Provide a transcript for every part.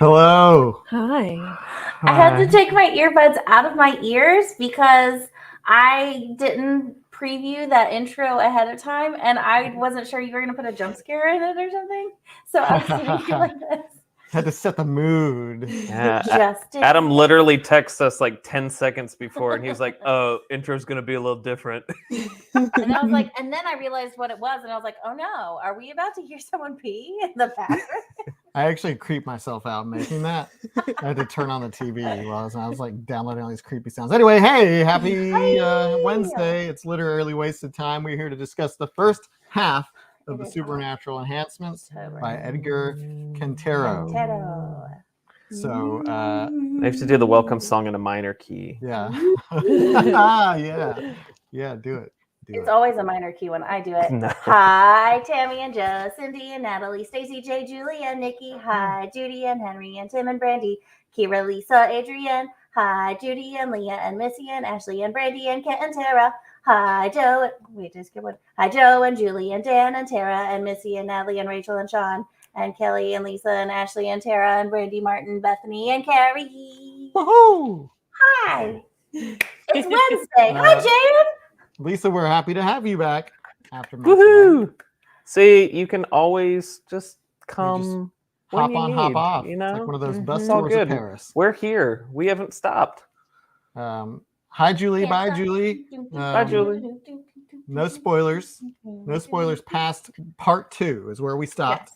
Hello. Hi. I had to take my earbuds out of my ears because I didn't preview that intro ahead of time, and I wasn't sure you were going to put a jump scare in it or something. So I was sitting here like this. Had to set the mood. Yeah, Justin. Adam literally texts us like 10 seconds before, and he was like, "Oh, intro's gonna be a little different." And I was like, and then I realized what it was, and I was like, oh no, are we about to hear someone pee in the bathroom? I actually creeped myself out making that. I had to turn on the TV while I was like downloading all these creepy sounds. Anyway, hey, happy Wednesday. It's literally wasted time. We're here to discuss the first half of the Supernatural Enhancements by Edgar Cantero. So I have to do the welcome song in a minor key. yeah. Yeah, do it. It's always a minor key when I do it. No. Hi, Tammy and Joe, Cindy and Natalie, Stacy, Jay, Julie, and Nikki. Hi, Judy and Henry and Tim and Brandy. Kira, Lisa, Adrienne. Hi, Judy and Leah and Missy and Ashley and Brandy and Kent and Tara. Hi, Joe. Wait, just get one. Hi, Joe and Julie and Dan and Tara and Missy and Natalie and Rachel and Sean and Kelly and Lisa and Ashley and Tara and Brandy, Martin, Bethany and Carrie. Woohoo! Hi. It's Wednesday. Hi, Jan. Lisa, we're happy to have you back after months. Woohoo! See, you can always just come when Hop you on, need, hop off. You know, It's like one of those bus It's all tours of good. Paris. We're here. We haven't stopped. Hi, Julie. Bye, Julie. Bye, Julie. No spoilers. No spoilers past part 2 is where we stopped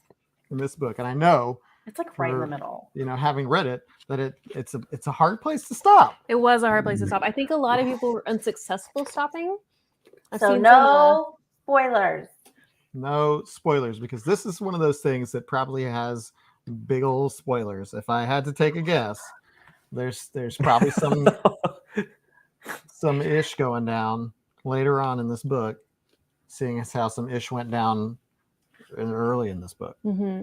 in this book. And I know It's like right in the middle. You know, having read it, that it's a hard place to stop. It was a hard place to stop. I think a lot of people were unsuccessful stopping. So no spoilers. No spoilers, because this is one of those things that probably has big old spoilers. If I had to take a guess, there's probably some ish going down later on in this book, seeing as how some ish went down early in this book,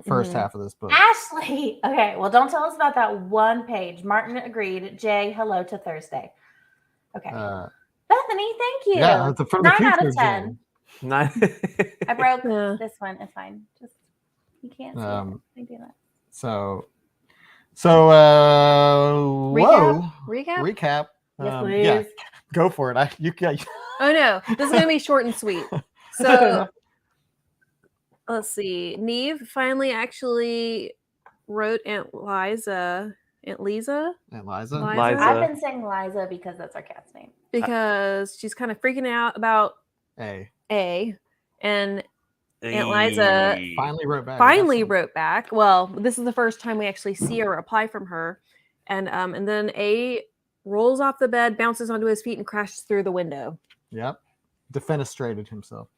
first half of this book. Ashley, okay, well, don't tell us about that one page. Martin agreed. Jay, hello to Thursday. Okay. Bethany, thank you. Yeah, it's from the 9 out future, of 10. I broke Yeah. this one. It's fine. Just you can't see it. I do that. So recap. Yes, please. Yeah, go for it. Oh no, this is gonna be short and sweet. So let's see. Neve finally actually wrote Aunt Lisa. And Liza. I've been saying Liza because that's our cat's name. Because she's kind of freaking out about A. And Aunt Liza finally wrote back. Well, this is the first time we actually see a reply from her. And then A rolls off the bed, bounces onto his feet, and crashes through the window. Yep. Defenestrated himself.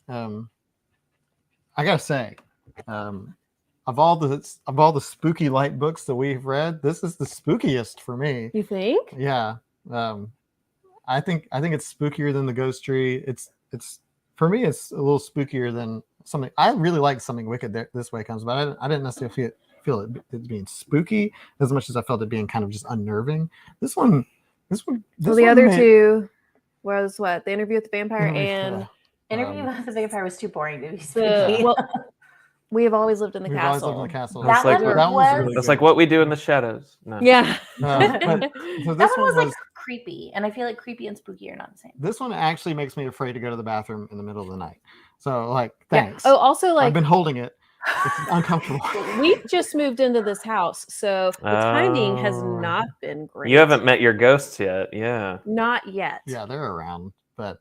I gotta say, of all the spooky light books that we've read, this is the spookiest for me. You think? Yeah. I think it's spookier than the Ghost Tree. It's for me, it's a little spookier than something. I really like Something Wicked This Way Comes, but I didn't necessarily feel it being spooky as much as I felt it being kind of just unnerving. This one. Well, the other two was what? The Interview with the Vampire and Interview with the Vampire was too boring to be spooky. Well, We Have Always Lived in the Castle. Always lived in the castle. That one was really That's good. like What We Do in the Shadows. No. Yeah. So that this one was like creepy, and I feel like creepy and spooky are not the same. This one actually makes me afraid to go to the bathroom in the middle of the night. So, like, thanks. Oh, also, I've been holding it. It's uncomfortable. We've just moved into this house, so the timing has not been great. You haven't met your ghosts yet. Yeah. Not yet. Yeah, they're around, but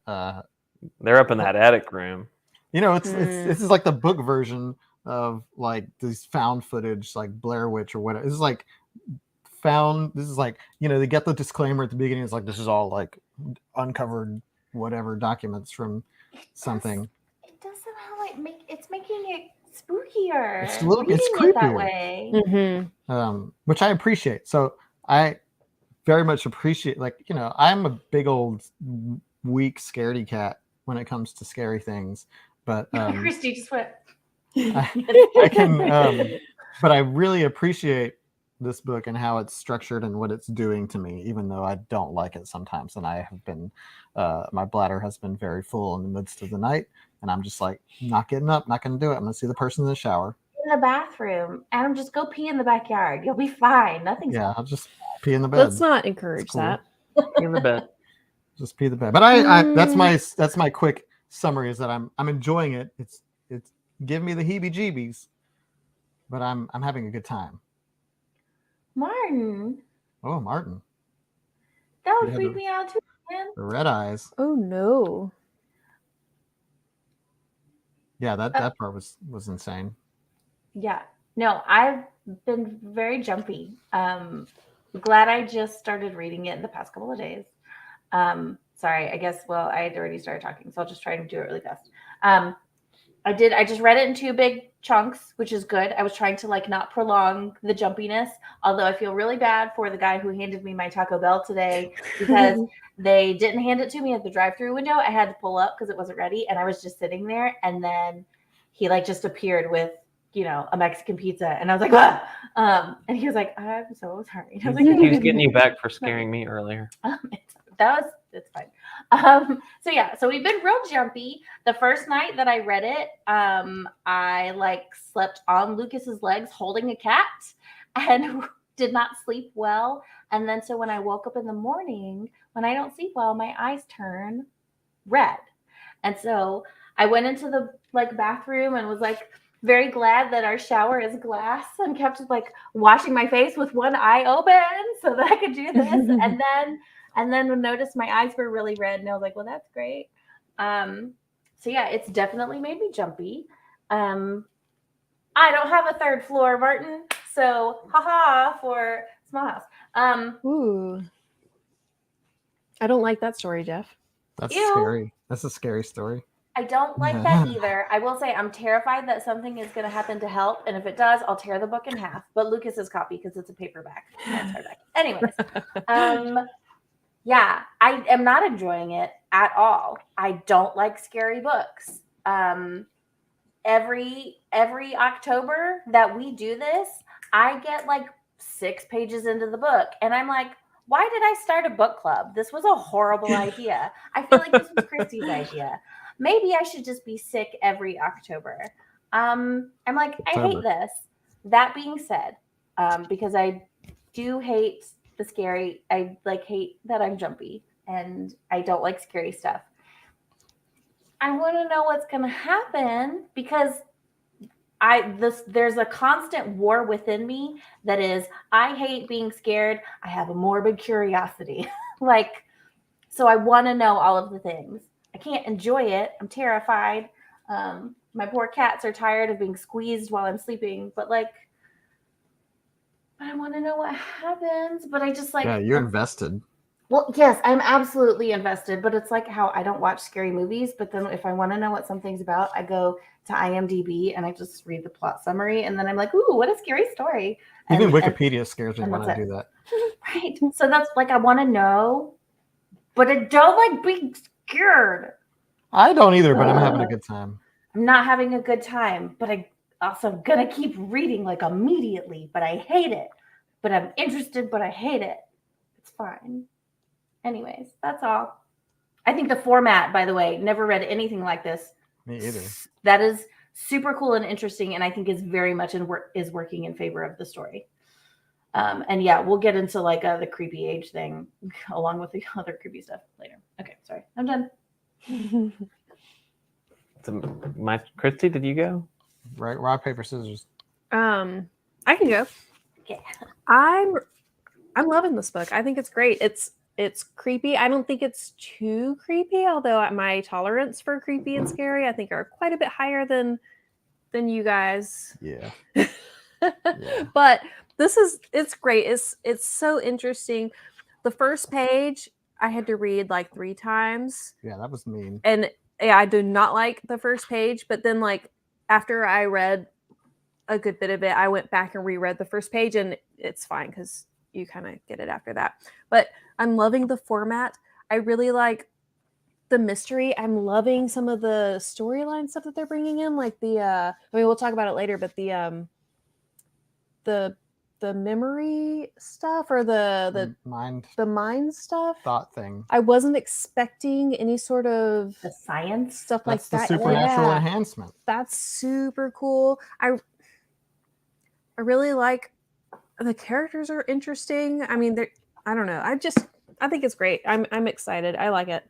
they're up in that attic room. You know, it's this is like the book version of like these found footage, like Blair Witch or whatever. This is like you know, they get the disclaimer at the beginning. It's like, this is all like uncovered whatever documents from something. It does somehow like it's making it spookier. It's a little Reading it's it creepier that way. Which I appreciate. So I very much appreciate, like, you know, I'm a big old weak scaredy cat when it comes to scary things, but Christy just went. I can, but I really appreciate this book and how it's structured and what it's doing to me, even though I don't like it sometimes. And I have been, my bladder has been very full in the midst of the night, and I'm just like, not getting up, not going to do it. I'm going to see the person in the shower. the bathroom. Adam, just go pee in the backyard. You'll be fine. Nothing's Yeah, I'll just pee in the bed. Let's not encourage cool. that. In the bed. Just pee the bed. But I that's my quick summary is that I'm enjoying it. It's give me the heebie-jeebies, but I'm having a good time. Martin, Oh, Martin, that would Yeah, freak the- me out too, man. the red eyes. Oh no. Yeah, that part was insane. Yeah. No, I've been very jumpy. Glad I just started reading it in the past couple of days. Sorry, I guess, well, I had already started talking, so I'll just try to do it really fast. I just read it in 2 big chunks, which is good. I was trying to like not prolong the jumpiness, although I feel really bad for the guy who handed me my Taco Bell today because they didn't hand it to me at the drive-through window. I had to pull up because it wasn't ready, and I was just sitting there, and then he like just appeared with, you know, a Mexican pizza, and I was like, ah! And he was like, I'm so sorry. And I was like, He was getting you back for scaring me earlier. It's fine. So yeah, so we've been real jumpy. The first night that I read it, I like slept on Lucas's legs holding a cat and did not sleep well. And then so when I woke up in the morning, when I don't sleep well, my eyes turn red. And so I went into the like bathroom and was like very glad that our shower is glass and kept like washing my face with one eye open so that I could do this. And then noticed my eyes were really red, and I was like, well, that's great. So yeah, it's definitely made me jumpy. I don't have a 3rd floor, Martin. So haha for small house. Ooh. I don't like that story, Jeff. That's Ew. scary. That's a scary story. I don't like that either. I will say I'm terrified that something is going to happen to help. And if it does, I'll tear the book in half. But Lucas's copy, because it's a paperback. It's hardback. Anyways. Yeah, I am not enjoying it at all. I don't like scary books. Every October that we do this, I get like 6 pages into the book, and I'm like, why did I start a book club? This was a horrible idea. I feel like this was Christy's idea. Maybe I should just be sick every October. I'm like, I hate this. That being said, because I do hate the scary, I like hate that I'm jumpy and I don't like scary stuff. I want to know what's going to happen because there's a constant war within me that is, I hate being scared. I have a morbid curiosity. So I want to know all of the things. I can't enjoy it. I'm terrified. My poor cats are tired of being squeezed while I'm sleeping, but I want to know what happens. But I just Yeah, you're invested. Well, yes, I'm absolutely invested, but it's like how I don't watch scary movies, but then if I want to know what something's about, I go to IMDb and I just read the plot summary, and then I'm like, ooh, what a scary story. Even Wikipedia scares me when I do that. Right. So that's like, I want to know, but I don't like being scared. I don't either, but I'm having a good time. I'm not having a good time, but I also gonna keep reading like immediately, but I hate it. But I'm interested, but I hate it. It's fine. Anyways, that's all. I think the format, by the way, never read anything like this. Me either. That is super cool and interesting, and I think is very much is working in favor of the story. And yeah, we'll get into like the creepy age thing along with the other creepy stuff later. Okay, sorry, I'm done. Christy, did you go? Right, rock, paper, scissors. I can go. Yeah. I'm loving this book. I think it's great. It's creepy. I don't think it's too creepy, although my tolerance for creepy and scary, I think, are quite a bit higher than you guys. Yeah. But it's great. It's so interesting. The first page I had to read like 3 times. Yeah, that was mean. And yeah, I do not like the first page, but then like after I read a good bit of it, I went back and reread the first page, and it's fine because you kind of get it after that. But I'm loving the format. I really like the mystery. I'm loving some of the storyline stuff that they're bringing in, like I mean, we'll talk about it later, but the memory stuff or the mind stuff, thought thing. I wasn't expecting any sort of the science stuff like That's that. the supernatural Yeah. enhancement. That's super cool. really like the characters are interesting. I mean, I don't know. I think it's great. I'm excited. I like it.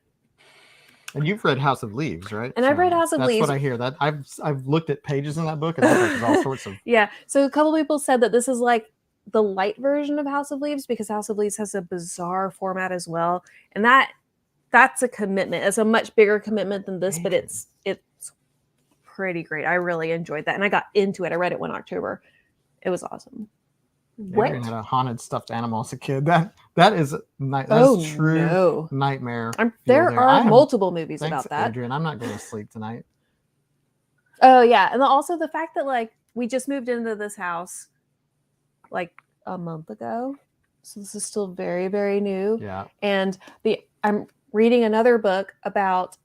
And you've read House of Leaves, right? And I've read House of That's Leaves. what I hear. That I've looked at pages in that book, and it looks like there's all sorts of. Yeah. So a couple people said that this is like the light version of House of Leaves because House of Leaves has a bizarre format as well, and that's a commitment. It's a much bigger commitment than this, but it's pretty great. I really enjoyed that, and I got into it. I read it one October. It was awesome. Adrian had a haunted stuffed animal as a kid. That is that's true nightmare. There are multiple movies about that. Adrian, I'm not going to sleep tonight. Oh yeah, and also the fact that like we just moved into this house like a month ago, so this is still very, very new. Yeah, and I'm reading another book about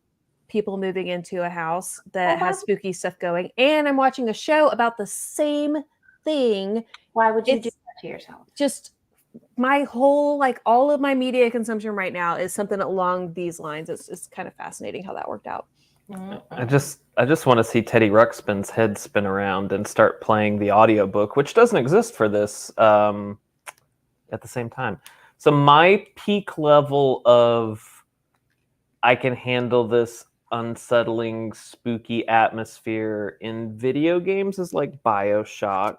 people moving into a house that has spooky stuff going, and I'm watching a show about the same thing. Why would you do that to yourself? Just my whole all of my media consumption right now is something along these lines. It's kind of fascinating how that worked out. I just want to see Teddy Ruxpin's head spin around and start playing the audiobook, which doesn't exist for this at the same time. So my peak level of I can handle this unsettling, spooky atmosphere in video games is like BioShock.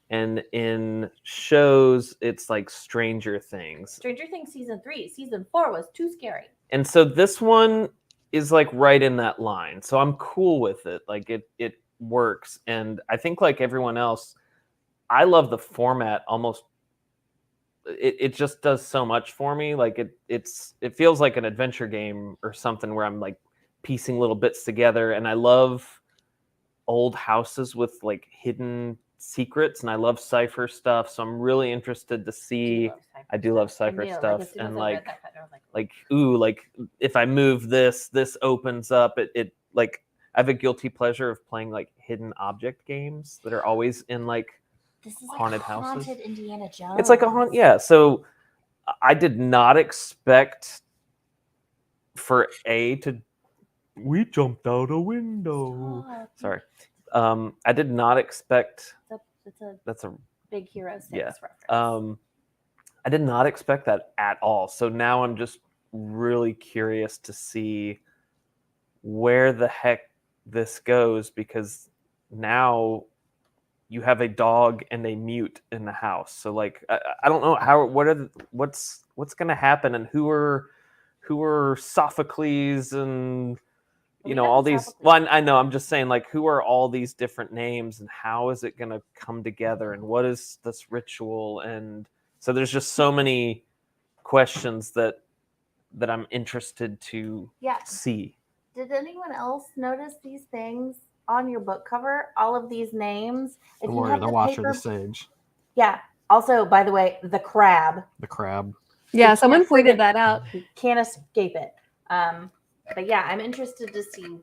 And in shows, it's like Stranger Things. Stranger Things season 3. Season 4 was too scary. And so this one is like right in that line. So I'm cool with it. Like it works. And I think like everyone else, I love the format almost. It just does so much for me. Like it feels like an adventure game or something where I'm like piecing little bits together. And I love old houses with like hidden secrets, and I love cipher stuff, so I'm really interested to see. I do love cipher stuff, and like if I move this opens up. It like I have a guilty pleasure of playing like hidden object games that are always in like haunted houses. Haunted Indiana Jones. It's like a haunt, yeah. So I did not expect for we jumped out a window. Stop. Sorry. I did not expect. That's a Big Hero 6 reference. I did not expect that at all. So now I'm just really curious to see where the heck this goes, because now you have a dog and a mute in the house. So like I don't know what's going to happen, and who are Sophocles and all these. Well, I know. I'm just saying, like, who are all these different names, and how is it going to come together, and what is this ritual? And so there's just so many questions that I'm interested to see. Did anyone else notice these things on your book cover? All of these names. The Warrior, the Watcher, the Sage. Yeah. Also, by the way, the Crab. The Crab. Yeah, someone pointed that out. You can't escape it. But yeah, I'm interested to see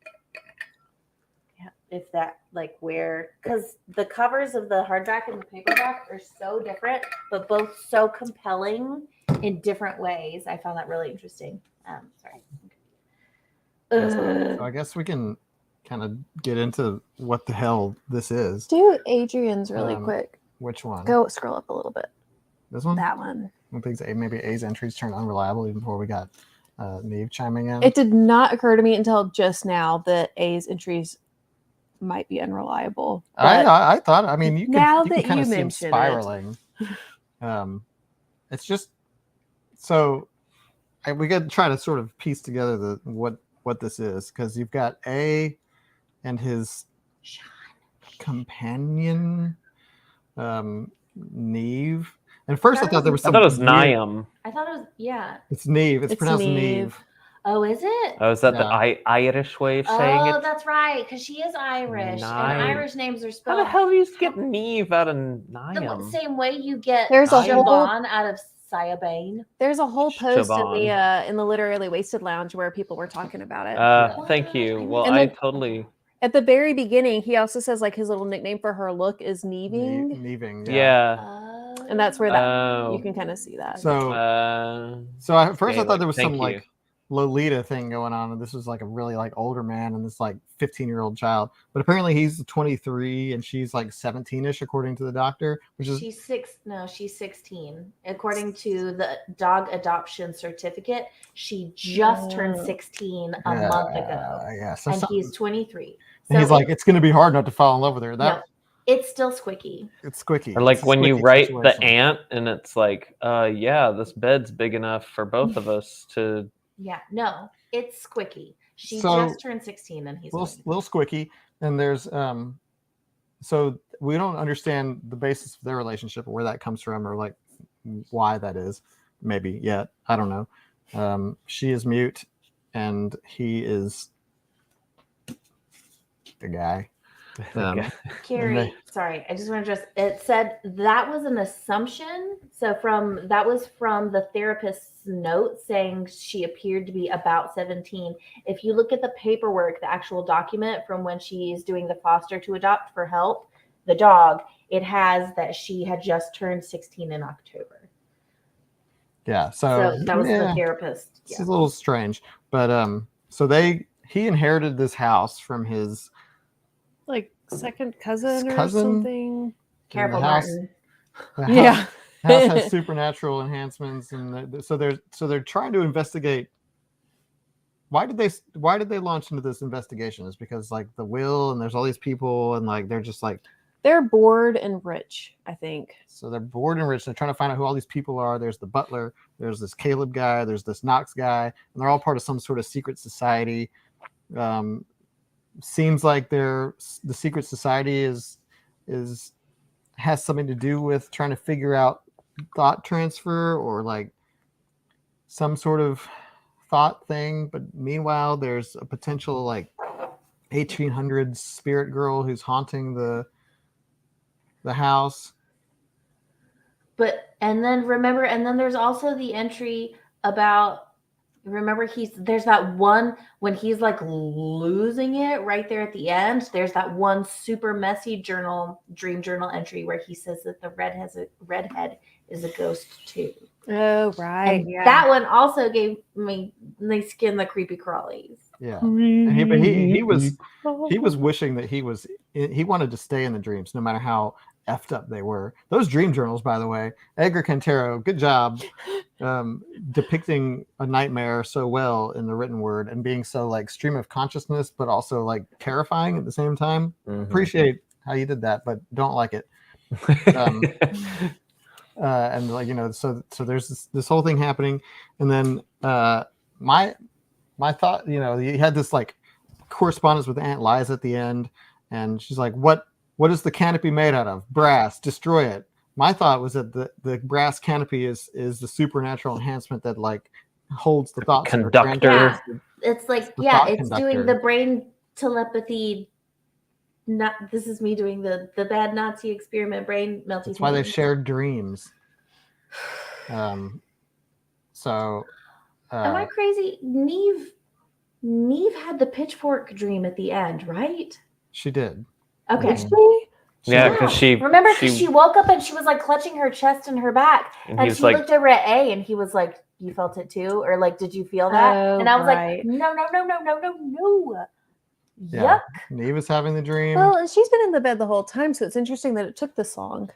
if that because the covers of the hardback and the paperback are so different, but both so compelling in different ways. I found that really interesting. Sorry. So I guess we can kind of get into what the hell this is. Do Adrian's really quick. Which one? Go scroll up a little bit. This one? That one. I think maybe A's entries turned unreliable even before we got Neve chiming in. It did not occur to me until just now that A's entries might be unreliable. I thought. I mean, you now can that kind you of see mention spiraling. It's just so we got to try to sort of piece together what this is, because you've got A and his companion, Neve. And first I thought there was some. I thought it was Niam. I thought it was It's Neve. It's pronounced Neve. Oh, is it? Oh, is that the Irish way of saying it? Oh, that's right, because she is Irish, and Irish names are spelled. How the hell do you get Neve out of Niam? The same way you get Siobhan out of Siobhan. There's a whole post in the Literally Wasted Lounge where people were talking about it. Thank you. Well, and I totally. At the very beginning, he also says like his little nickname for her look is Neving. Neving, yeah. And that's where that you can kind of see that. So, at first I thought there was some Lolita thing going on, and this was like a really like older man and this like 15-year-old child. But apparently he's 23 and she's like 17ish according to the doctor, which is She's 16. According to the dog adoption certificate, she just turned 16 a month ago. Yeah, so and he's 23. and he's like, it's going to be hard not to fall in love with her. No, it's still squicky. It's squicky. Or like It's a when you squicky write situation. the ant and it's like, yeah, this bed's big enough for both of us to. Yeah, no, it's squicky. She So, just turned 16 and he's little squicky. And there's so we don't understand the basis of their relationship or where that comes from or like why that is maybe yet. I don't know. She is mute and he is the guy. Carrie, sorry, I just want to address. It said that was an assumption. So that was from the therapist's note saying she appeared to be about 17. If you look at the paperwork, the actual document from when she's doing the foster to adopt for help, the dog, it has that she had just turned 16 in October. Yeah, So that was the therapist. It's a little strange, but so he inherited this house from his Like second cousin or cousin? something. Careful, the house- Martin. the Yeah. house has supernatural enhancements, and so they're trying to investigate. Why did they launch into this investigation? Is because like the will and there's all these people and like they're just like They're bored and rich, I think. so they're bored and rich. They're trying to find out who all these people are. There's the butler. There's this Caleb guy. There's this Knox guy, and they're all part of some sort of secret society. Seems like the secret society has something to do with trying to figure out thought transfer or like some sort of thought thing. But meanwhile, there's a potential like 1800s spirit girl who's haunting the house. And then there's also the entry about, remember there's that one when he's like losing it right there at the end. There's that one super messy dream journal entry where he says that the redhead is a ghost too. Oh, right. And that one also gave me the skin the creepy crawlies. Yeah, and he was wishing that he wanted to stay in the dreams no matter how effed up they were. Those dream journals, by the way, Edgar Cantero, good job depicting a nightmare so well in the written word and being so like stream of consciousness, but also like terrifying at the same time. Appreciate how you did that, but don't like it. And like so there's this whole thing happening, and then my thought, you had this like correspondence with Aunt Liza at the end, and she's like, what is the canopy made out of? Brass. Destroy it. My thought was that the brass canopy is the supernatural enhancement that like holds the thoughts. Conductor. Yeah. It's like, it's conductor. doing the brain telepathy. This is me doing the bad Nazi experiment brain melting. That's why they shared dreams. So am I crazy? Neve had the pitchfork dream at the end, right? she did. Okay. Yeah, because she woke up and she was like clutching her chest and her back, and she looked over at A, and he was like, "You felt it too, or like, did you feel that?" And I was like, "No." Yeah. Yuck. Neve was having the dream. Well, and she's been in the bed the whole time, so it's interesting that it took this long.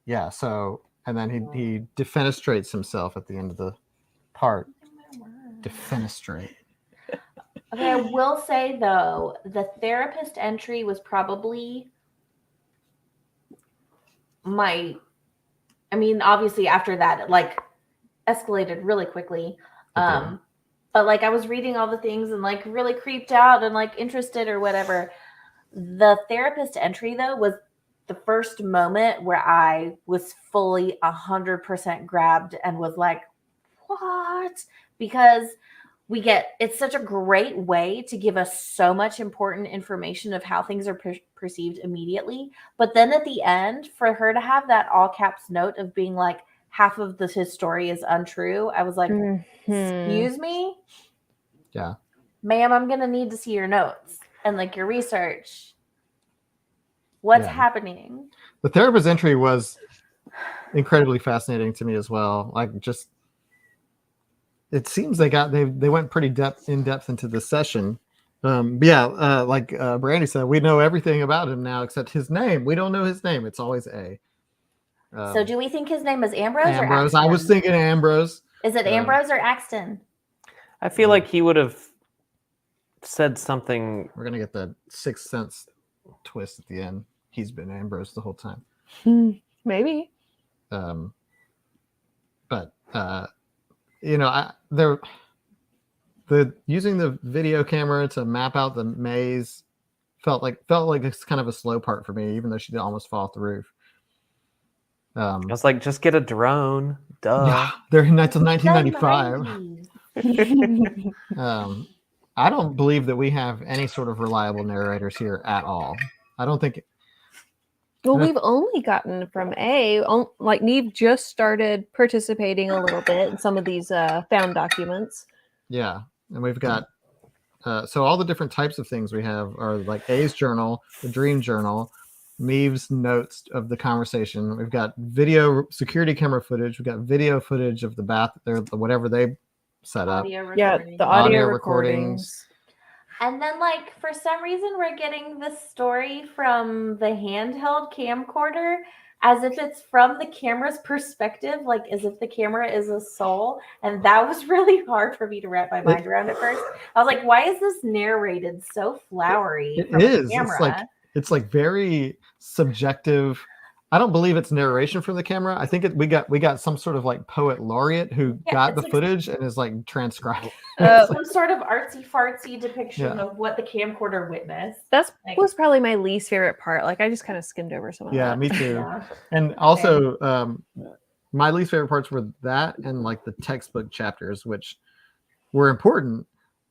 Yeah. So, and then he defenestrates himself at the end of the part. Defenestrate. Okay, I will say though, the therapist entry was probably obviously after that it like escalated really quickly. But like I was reading all the things and like really creeped out and like interested or whatever. The therapist entry though was the first moment where I was fully 100% grabbed and was like, what? Because it's such a great way to give us so much important information of how things are perceived immediately. But then at the end, for her to have that all caps note of being like, half of his story is untrue, I was like, excuse me? Yeah. Ma'am, I'm going to need to see your notes and like your research. What's happening? The therapist entry was incredibly fascinating to me as well. Like just it seems they went pretty in depth into the session. But yeah, like Brandy said, we know everything about him now except his name. We don't know his name. It's always A. So do we think his name is Ambrose, Ambrose. or Axton? I was thinking Ambrose. Is it Ambrose or Axton? I feel like he would have said something. We're gonna get that Sixth Sense twist at the end. He's been Ambrose the whole time. Maybe. But using the video camera to map out the maze felt like it's kind of a slow part for me, even though she did almost fall off the roof. I was like, just get a drone. Duh. Yeah, they're in 1995. I don't believe that we have any sort of reliable narrators here at all. I don't think. Well, we've only gotten from A. Like Neve just started participating a little bit in some of these found documents. Yeah, and we've got so all the different types of things we have are like A's journal, the dream journal, Neve's notes of the conversation. We've got video security camera footage. We've got video footage of the bath, whatever they set up. Yeah, the audio recordings. And then, like, for some reason, we're getting this story from the handheld camcorder as if it's from the camera's perspective, like as if the camera is a soul. And that was really hard for me to wrap my mind around at first. I was like, why is this narrated so flowery? It from is. The camera? It's like very subjective. I don't believe it's narration from the camera. I think we got some sort of like poet laureate who got the footage and is like transcribing. Some sort of artsy fartsy depiction of what the camcorder witnessed. That was probably my least favorite part. Like I just kind of skimmed over some of that. Yeah, me too. And also, my least favorite parts were that and like the textbook chapters, which were important,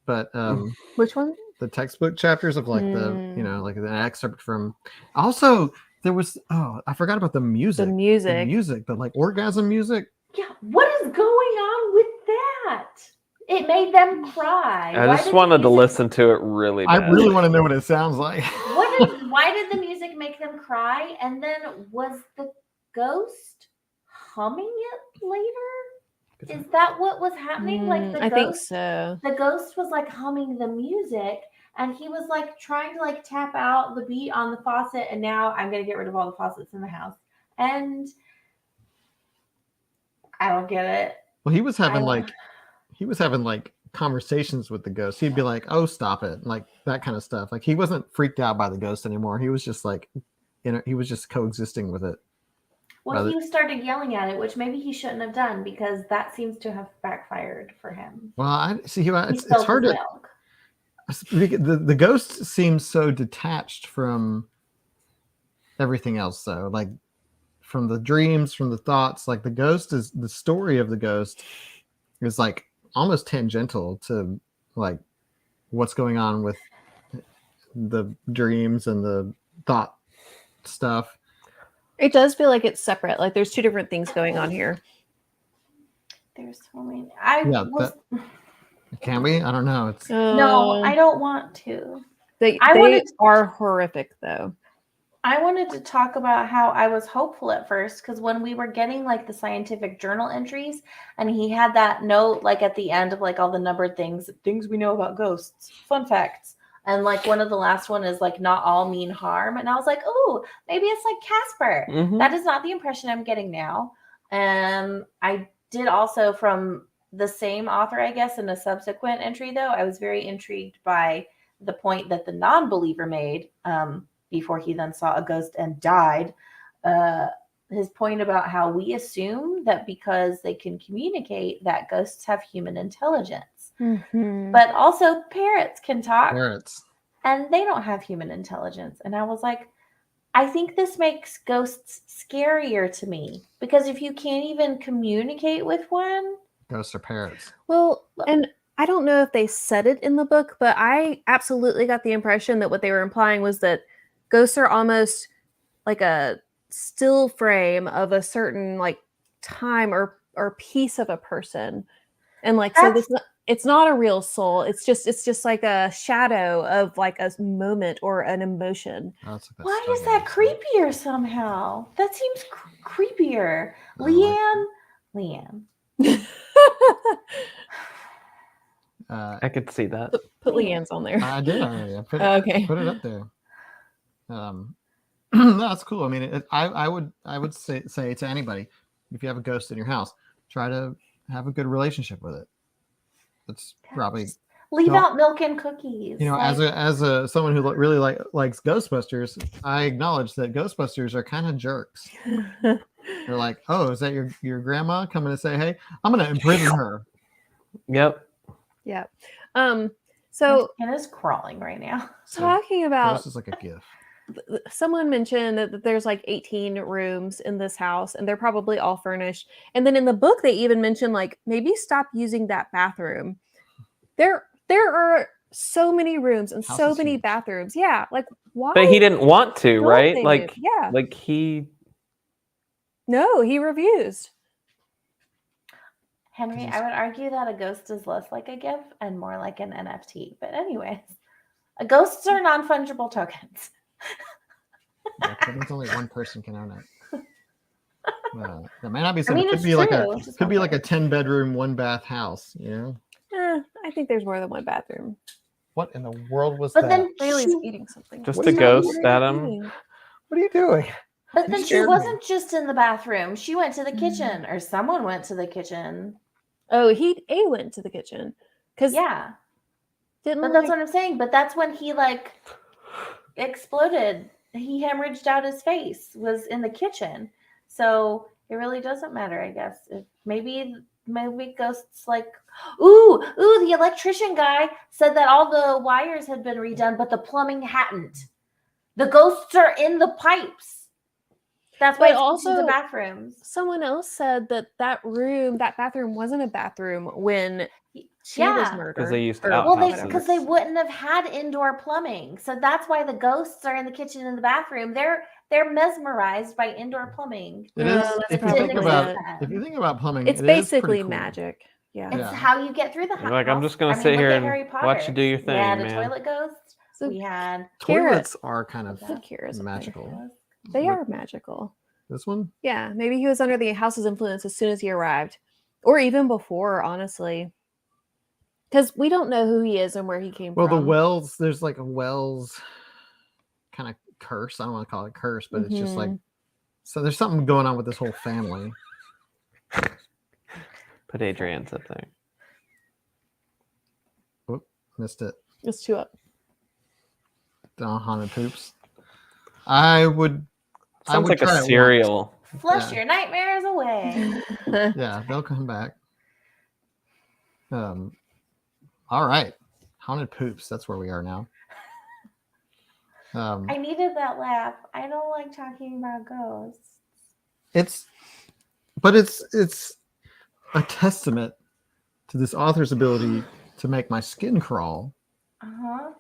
but which one? The textbook chapters of like like an excerpt from. Also, there was I forgot about the music. The music, the like orgasm music. Yeah, what is going on with that? It made them cry. I just wanted to listen to it really bad. I really want to know what it sounds like. Why did the music make them cry? And then was the ghost humming it later? Is that what was happening? I think so. The ghost was like humming the music, and he was like trying to like tap out the beat on the faucet, and now I'm gonna get rid of all the faucets in the house. And I don't get it. Well, he was having like conversations with the ghost. He'd be like, "Oh, stop it," like that kind of stuff. Like he wasn't freaked out by the ghost anymore. He was just like, he was just coexisting with it. Well, he started yelling at it, which maybe he shouldn't have done because that seems to have backfired for him. Well, I see. It's hard to. The ghost seems so detached from everything else, though. Like from the dreams, from the thoughts. Like the story of the ghost is like almost tangential to like what's going on with the dreams and the thought stuff. It does feel like it's separate. Like there's two different things going on here. There's so many. Can we? I don't know. It's no, I don't want to. They are horrific though. I wanted to talk about how I was hopeful at first because when we were getting like the scientific journal entries and he had that note like at the end of like all the numbered things we know about ghosts, fun facts. And like one of the last one is like not all mean harm. And I was like, oh, maybe it's like Casper. Mm-hmm. That is not the impression I'm getting now. I did also from the same author, I guess, in a subsequent entry, though, I was very intrigued by the point that the non-believer made before he then saw a ghost and died. His point about how we assume that because they can communicate that ghosts have human intelligence. Mm-hmm. But also parrots can talk. Parrots. And they don't have human intelligence. And I was like, I think this makes ghosts scarier to me. Because if you can't even communicate with one. Ghosts are parrots. Well, and I don't know if they said it in the book, but I absolutely got the impression that what they were implying was that ghosts are almost like a still frame of a certain like time or piece of a person. And like, so it's not a real soul. It's just like a shadow of like a moment or an emotion. Why is that creepier somehow? That seems creepier. Leanne. I could see that. Put Leanne's on there. I did already. I put it, Okay. put it up there. No, that's cool. I mean, I would say to anybody, if you have a ghost in your house, try to have a good relationship with it. That's probably Just leave No. out milk and cookies. you know, like, as a someone who really likes Ghostbusters, I acknowledge that Ghostbusters are kind of jerks. They're like, oh, is that your grandma coming to say, hey, I'm gonna imprison her? Yep. Yeah. my So skin is crawling right now. talking about Ghost is like a gift. someone mentioned that there's like 18 rooms in this house and they're probably all furnished. And then in the book, they even mentioned like maybe stop using that bathroom. There are so many rooms and House so is many huge. bathrooms. Yeah. Like why? But he didn't want to, don't right? they Like, move? Yeah. like he. No, he refused. Henry, Because I would argue that a ghost is less like a GIF and more like an NFT. But anyways, ghosts are non-fungible tokens. Yeah, that means only one person can own it. That may not be I something. mean, It it's could be like true. Just could be one like a person. 10-bedroom, 1-bath house. You know, I think there's more than one bathroom. what in the world was But that? then Bailey's she, eating something. Just What a are you ghost, eating? Adam. What are you doing? but You then she scared me. wasn't just in the bathroom. She went to the kitchen, or someone went to the kitchen. Oh, he went to the kitchen because Yeah, didn't but that's like, what I'm saying. But that's when he like exploded. He hemorrhaged out his face. Was in the kitchen. So it really doesn't matter, I guess. If maybe ghosts like, ooh, the electrician guy said that all the wires had been redone, but the plumbing hadn't. The ghosts are in the pipes. That's why But it's into the also- bathrooms. someone else said that that bathroom wasn't a bathroom when she was Yeah. murdered. 'Cause they used or Well, outhouses. because they wouldn't have had indoor plumbing, so that's why the ghosts are in the kitchen and the bathroom. They're mesmerized by indoor plumbing. It No, is. that's If you probably think about it. if you think about plumbing, It's it is pretty basically cool. magic. Yeah. It's Yeah. how you get through the house. You're like, I'm just gonna sit look here at and Harry watch you Potter. do your We had thing, a man. toilet ghost. So We had Toilets are kind of Yeah. Kira's okay. magical. They Look, are magical. This one. Yeah, maybe he was under the house's influence as soon as he arrived, or even before, honestly, because we don't know who he is and where he came Well, from. the Wells. There's like a Wells kind of curse. I don't want to call it curse, but it's just like so. There's something going on with this whole family. Put Adrian's up there. Missed it. It's 2 up. Haunted poops. I would Sounds like try it a once. cereal. flush Yeah. your nightmares away. Yeah, they'll come back. All right, haunted poops. That's where we are now. I needed that laugh. I don't like talking about ghosts. It's a testament to this author's ability to make my skin crawl. Uh-huh.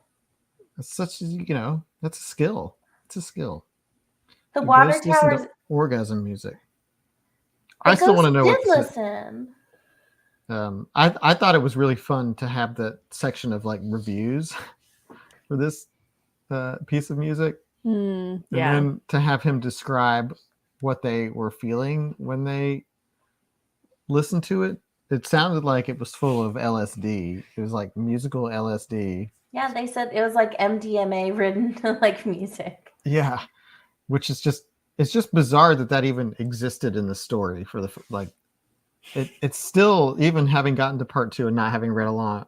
It's such that's a skill. It's a skill. The Do water ghosts listen to towers. orgasm music. The I still want to ghosts know what did to say. listen. I thought it was really fun to have that section of like reviews for this piece of music, and Yeah. then to have him describe what they were feeling when they listened to it. It sounded like it was full of LSD. It was like musical LSD. Yeah, they said it was like MDMA ridden like music. Yeah, which is it's just bizarre that even existed in the story for the like. It's still, even having gotten to part 2 and not having read along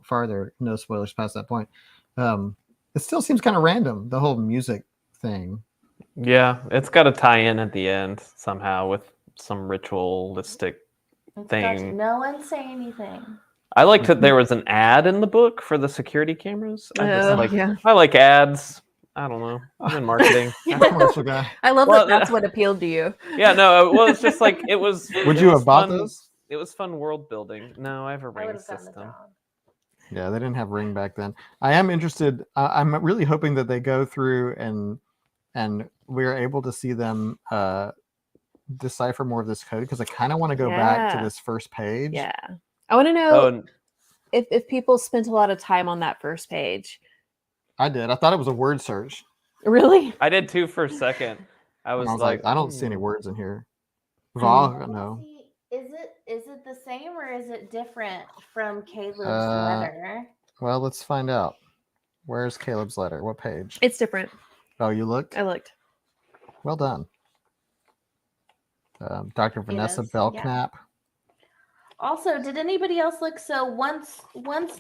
farther, no spoilers past that point. It still seems kind of random, the whole music thing. Yeah, it's got to tie in at the end somehow with some ritualistic It's thing. no one say anything. I liked that there was an ad in the book for the security cameras. Yeah. I like ads. I don't know. I'm in marketing. I'm a commercial guy. I love Well, that that's what appealed to you. Yeah, no, well, it's just like it was. Would it you was have bought fun- those? It was fun world building. No, I have a I ring would have gotten the system. dog. Yeah, they didn't have Ring back then. I am interested. I'm really hoping that they go through and we're able to see them decipher more of this code, because I kind of want to go back to Yeah. this first page. Yeah. I want to know Oh, and if people spent a lot of time on that first page. I did. I thought it was a word search. Really? I did too for a second. I And was, I was like, I don't see any "Hmm." words in here. I Val, wanna no. see Is it the same or is it different from Caleb's Uh, letter? Well, let's find out. Where's Caleb's letter? What page? It's different. Oh, you looked? I looked. Well done. Dr. Vanessa is, Belknap. Also, did anybody else look? So once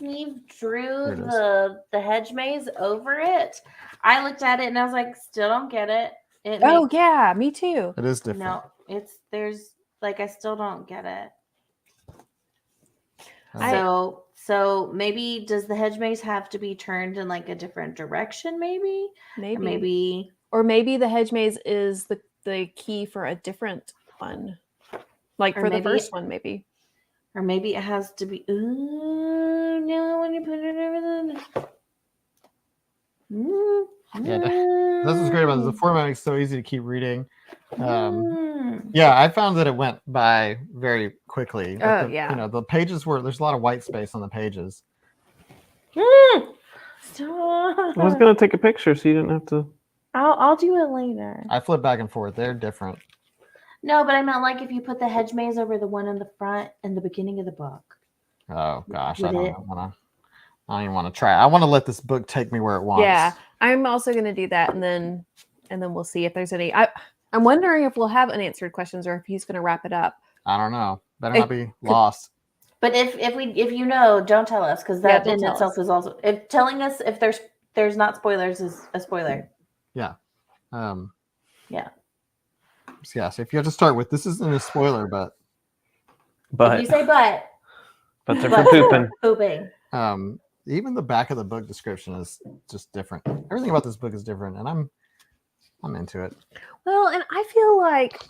Neve drew Here it is. the hedge maze over it, I looked at it and I was like, still don't get it. It Oh makes, yeah, me too. It is different. no, there's like I still don't get it. So maybe does the hedge maze have to be turned in like a different direction? Maybe. Or maybe the hedge maze is the key for a different one, like Or for the maybe- first one, maybe. Or maybe it has to be. Ooh, no, when you put it over the. Yeah, this is great about this. The format is so easy to keep reading. Mm. Yeah, I found that it went by very quickly. Oh, the, yeah. the pages there's a lot of white space on the pages. Stop. I was gonna take a picture so you didn't have to. I'll do it later. I flip back and forth. They're different. No, but I meant like if you put the hedge maze over the one in the front in the beginning of the book. Oh gosh, Would I it- don't even want to try. I want to let this book take me where it wants. Yeah, I'm also going to do that, and then we'll see if there's any. I'm wondering if we'll have unanswered questions or if he's going to wrap it up. I don't know. Better not be lost. But if you know, don't tell us because that Yeah, in don't tell itself us. is also if telling us if there's not spoilers is a spoiler. Yeah. Yeah. So yeah. So if you have to start with, this isn't a spoiler, but If you say but they're for pooping. pooping. Even the back of the book description is just different. Everything about this book is different, and I'm into it. Well, and I feel like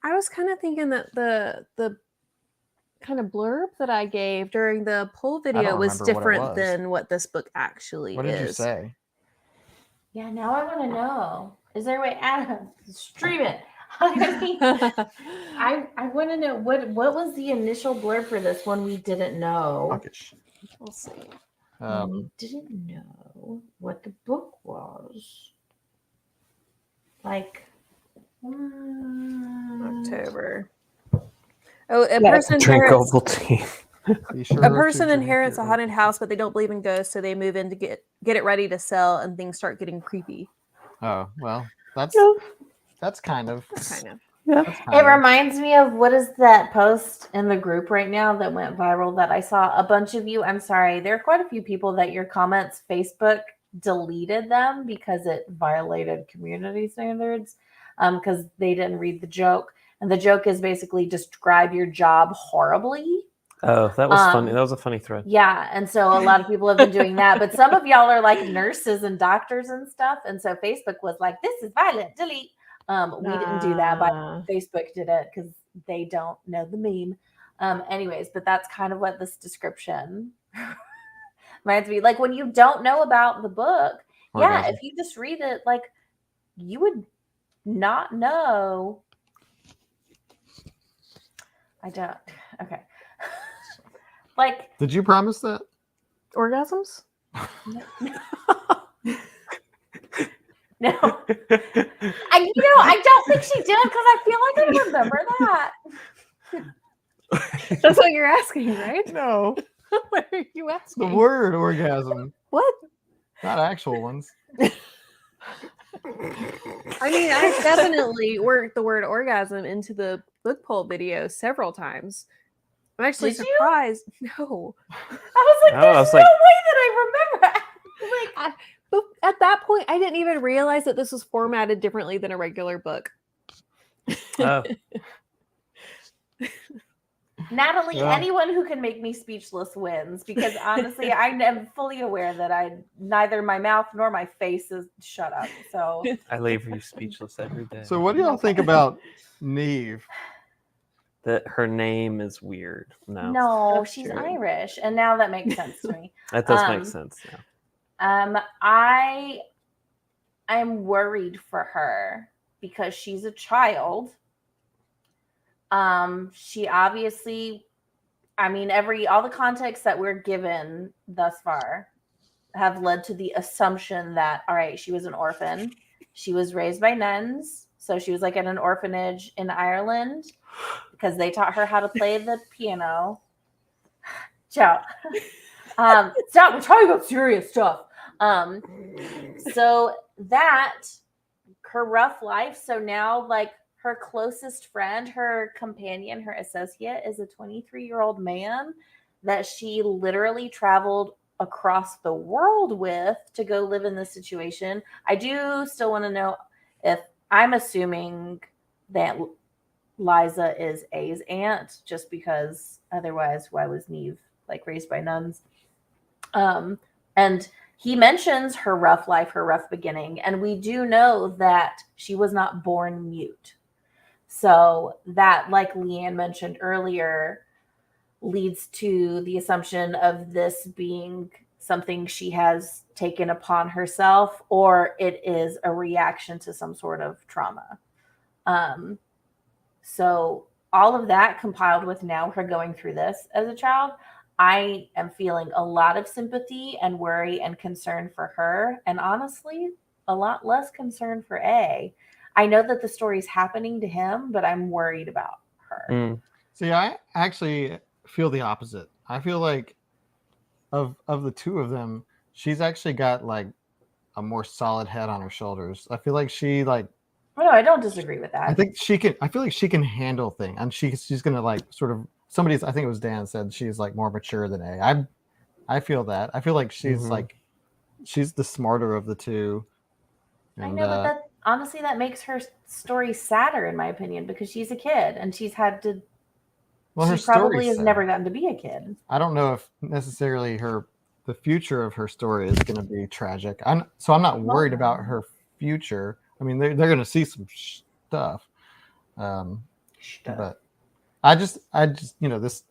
I was kind of thinking that the kind of blurb that I gave during the poll video was remember what it different was. than what this book actually What is. did you say? Yeah, now I want to know. Is there a way, Adam? Stream it. I want to know what was the initial blurb for this one we didn't know. Hawkish. We'll see. We didn't know what the book was. Like October. Oh, a Yeah, person Drink inherits Ovaltine. Be sure a to person drink inherits a your- haunted house, but they don't believe in ghosts, so they move in to get it ready to sell, and things start getting creepy. Oh well, that's kind of. Kind of. That's kind it of- reminds me of what is that post in the group right now that went viral that I saw a bunch of you. I'm sorry, there are quite a few people that your comments Facebook deleted them because it violated community standards because they didn't read the joke. And the joke is basically describe your job horribly. Oh, that was funny. That was a funny thread. Yeah, and so a lot of people have been doing that, but some of y'all are like nurses and doctors and stuff, and so Facebook was like, "This is violent, delete." We didn't do that, but Facebook did it because they don't know the meme. Anyways, but that's kind of what this description reminds me. Like when you don't know about the book, yeah, if you just read it, like you would not know. I don't. Okay. Like, did you promise that? Orgasms? no. I don't think she did because I feel like I remember that. That's what you're asking, right? No, What are you the asking? word orgasm, What? not actual ones. I mean, I definitely worked the word orgasm into the book poll video several times. I'm actually Did you? surprised. No. I was like, Oh, there's I was no like- way that I remember. Like, But at that point, I didn't even realize that this was formatted differently than a regular book. Oh, Natalie, Yeah. anyone who can make me speechless wins because honestly, I am fully aware that neither my mouth nor my face is shut up. So I leave you speechless every day. So what do y'all think about Neve? That her name is weird. No, no, That's she's true. Irish, and now that makes sense to me. that does make sense. Yeah. I'm worried for her because she's a child. She obviously, I mean, all the context that we're given thus far have led to the assumption that, all right, she was an orphan. She was raised by nuns. So she was like at an orphanage in Ireland because they taught her how to play the piano. Ciao. Stop. We're talking about serious stuff. So that her rough life. So now, like, her closest friend, her companion, her associate is a 23-year-old man that she literally traveled across the world with to go live in this situation. I do still want to know if I'm assuming that Liza is A's aunt, just because otherwise, why was Neve like raised by nuns? And he mentions her rough life, her rough beginning, and we do know that she was not born mute. So that, like Leanne mentioned earlier, leads to the assumption of this being something she has taken upon herself, or it is a reaction to some sort of trauma. So all of that compiled with now her going through this as a child, I am feeling a lot of sympathy and worry and concern for her. And honestly, a lot less concern for A. I know that the story's happening to him, but I'm worried about her. See, I actually feel the opposite. I feel like of the two of them, she's actually got like a more solid head on her shoulders. I feel like she like. Oh, no, I don't disagree with that. I think she can. I feel like she can handle things, and she's gonna like sort of. Somebody's. I think it was Dan said she's like more mature than A. I feel that. I feel like she's like, she's the smarter of the two. And, I know, but that honestly that makes her story sadder in my opinion because she's a kid and she's had to. Well, she probably has never gotten to be a kid. I don't know if necessarily the future of her story is going to be tragic. I'm not worried about her future. I mean, they're going to see some stuff. But I just, this,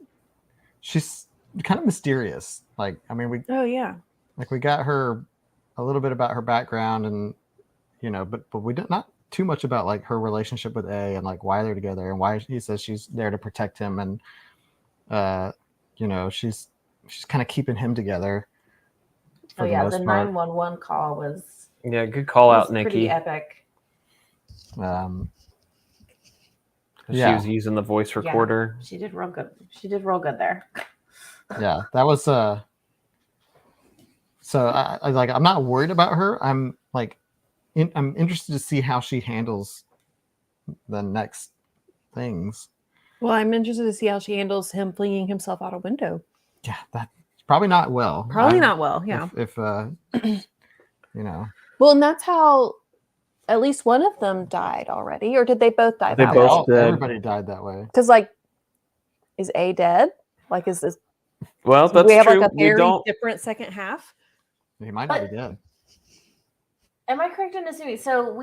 she's kind of mysterious. Like, I mean, we got her a little bit about her background and, but we did not too much about like her relationship with A and like why they're together and why he says she's there to protect him. And, she's kind of keeping him together. Oh yeah. The 911 call was, good call out, Nikki. Pretty epic. She was using the voice recorder. Yeah, she did real good. She did real good there. Yeah, that was so I like, I'm not worried about her. I'm like, I'm interested to see how she handles the next things. Well, I'm interested to see how she handles him flinging himself out a window. Yeah, that's probably not well. Not well. Yeah. If Well, and that's how at least one of them died already, or did they both die? They both did. Everybody died that way. Because like, is A dead? Like, is this? Well, that's we have true. like a very different second half. He might not be dead. Am I correct in assuming? So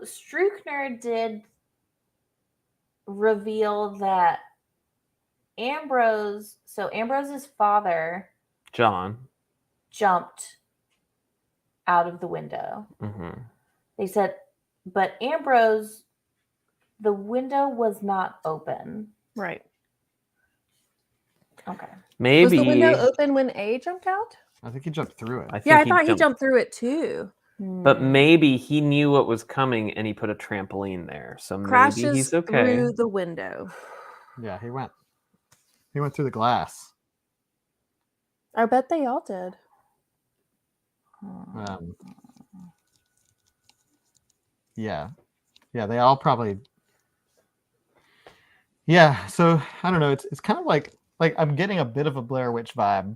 Struckner did reveal that Ambrose's father, John, jumped out of the window. Mm-hmm. They said, but Ambrose, the window was not open. Right. Okay. Maybe. Was the window open when A jumped out? I think he jumped through it. I thought he jumped through it too. But maybe he knew what was coming and he put a trampoline there. So maybe he's okay. Through the window. Yeah, he went through the glass. I bet they all did. Yeah, they all probably. Yeah, so I don't know. It's kind of like I'm getting a bit of a Blair Witch vibe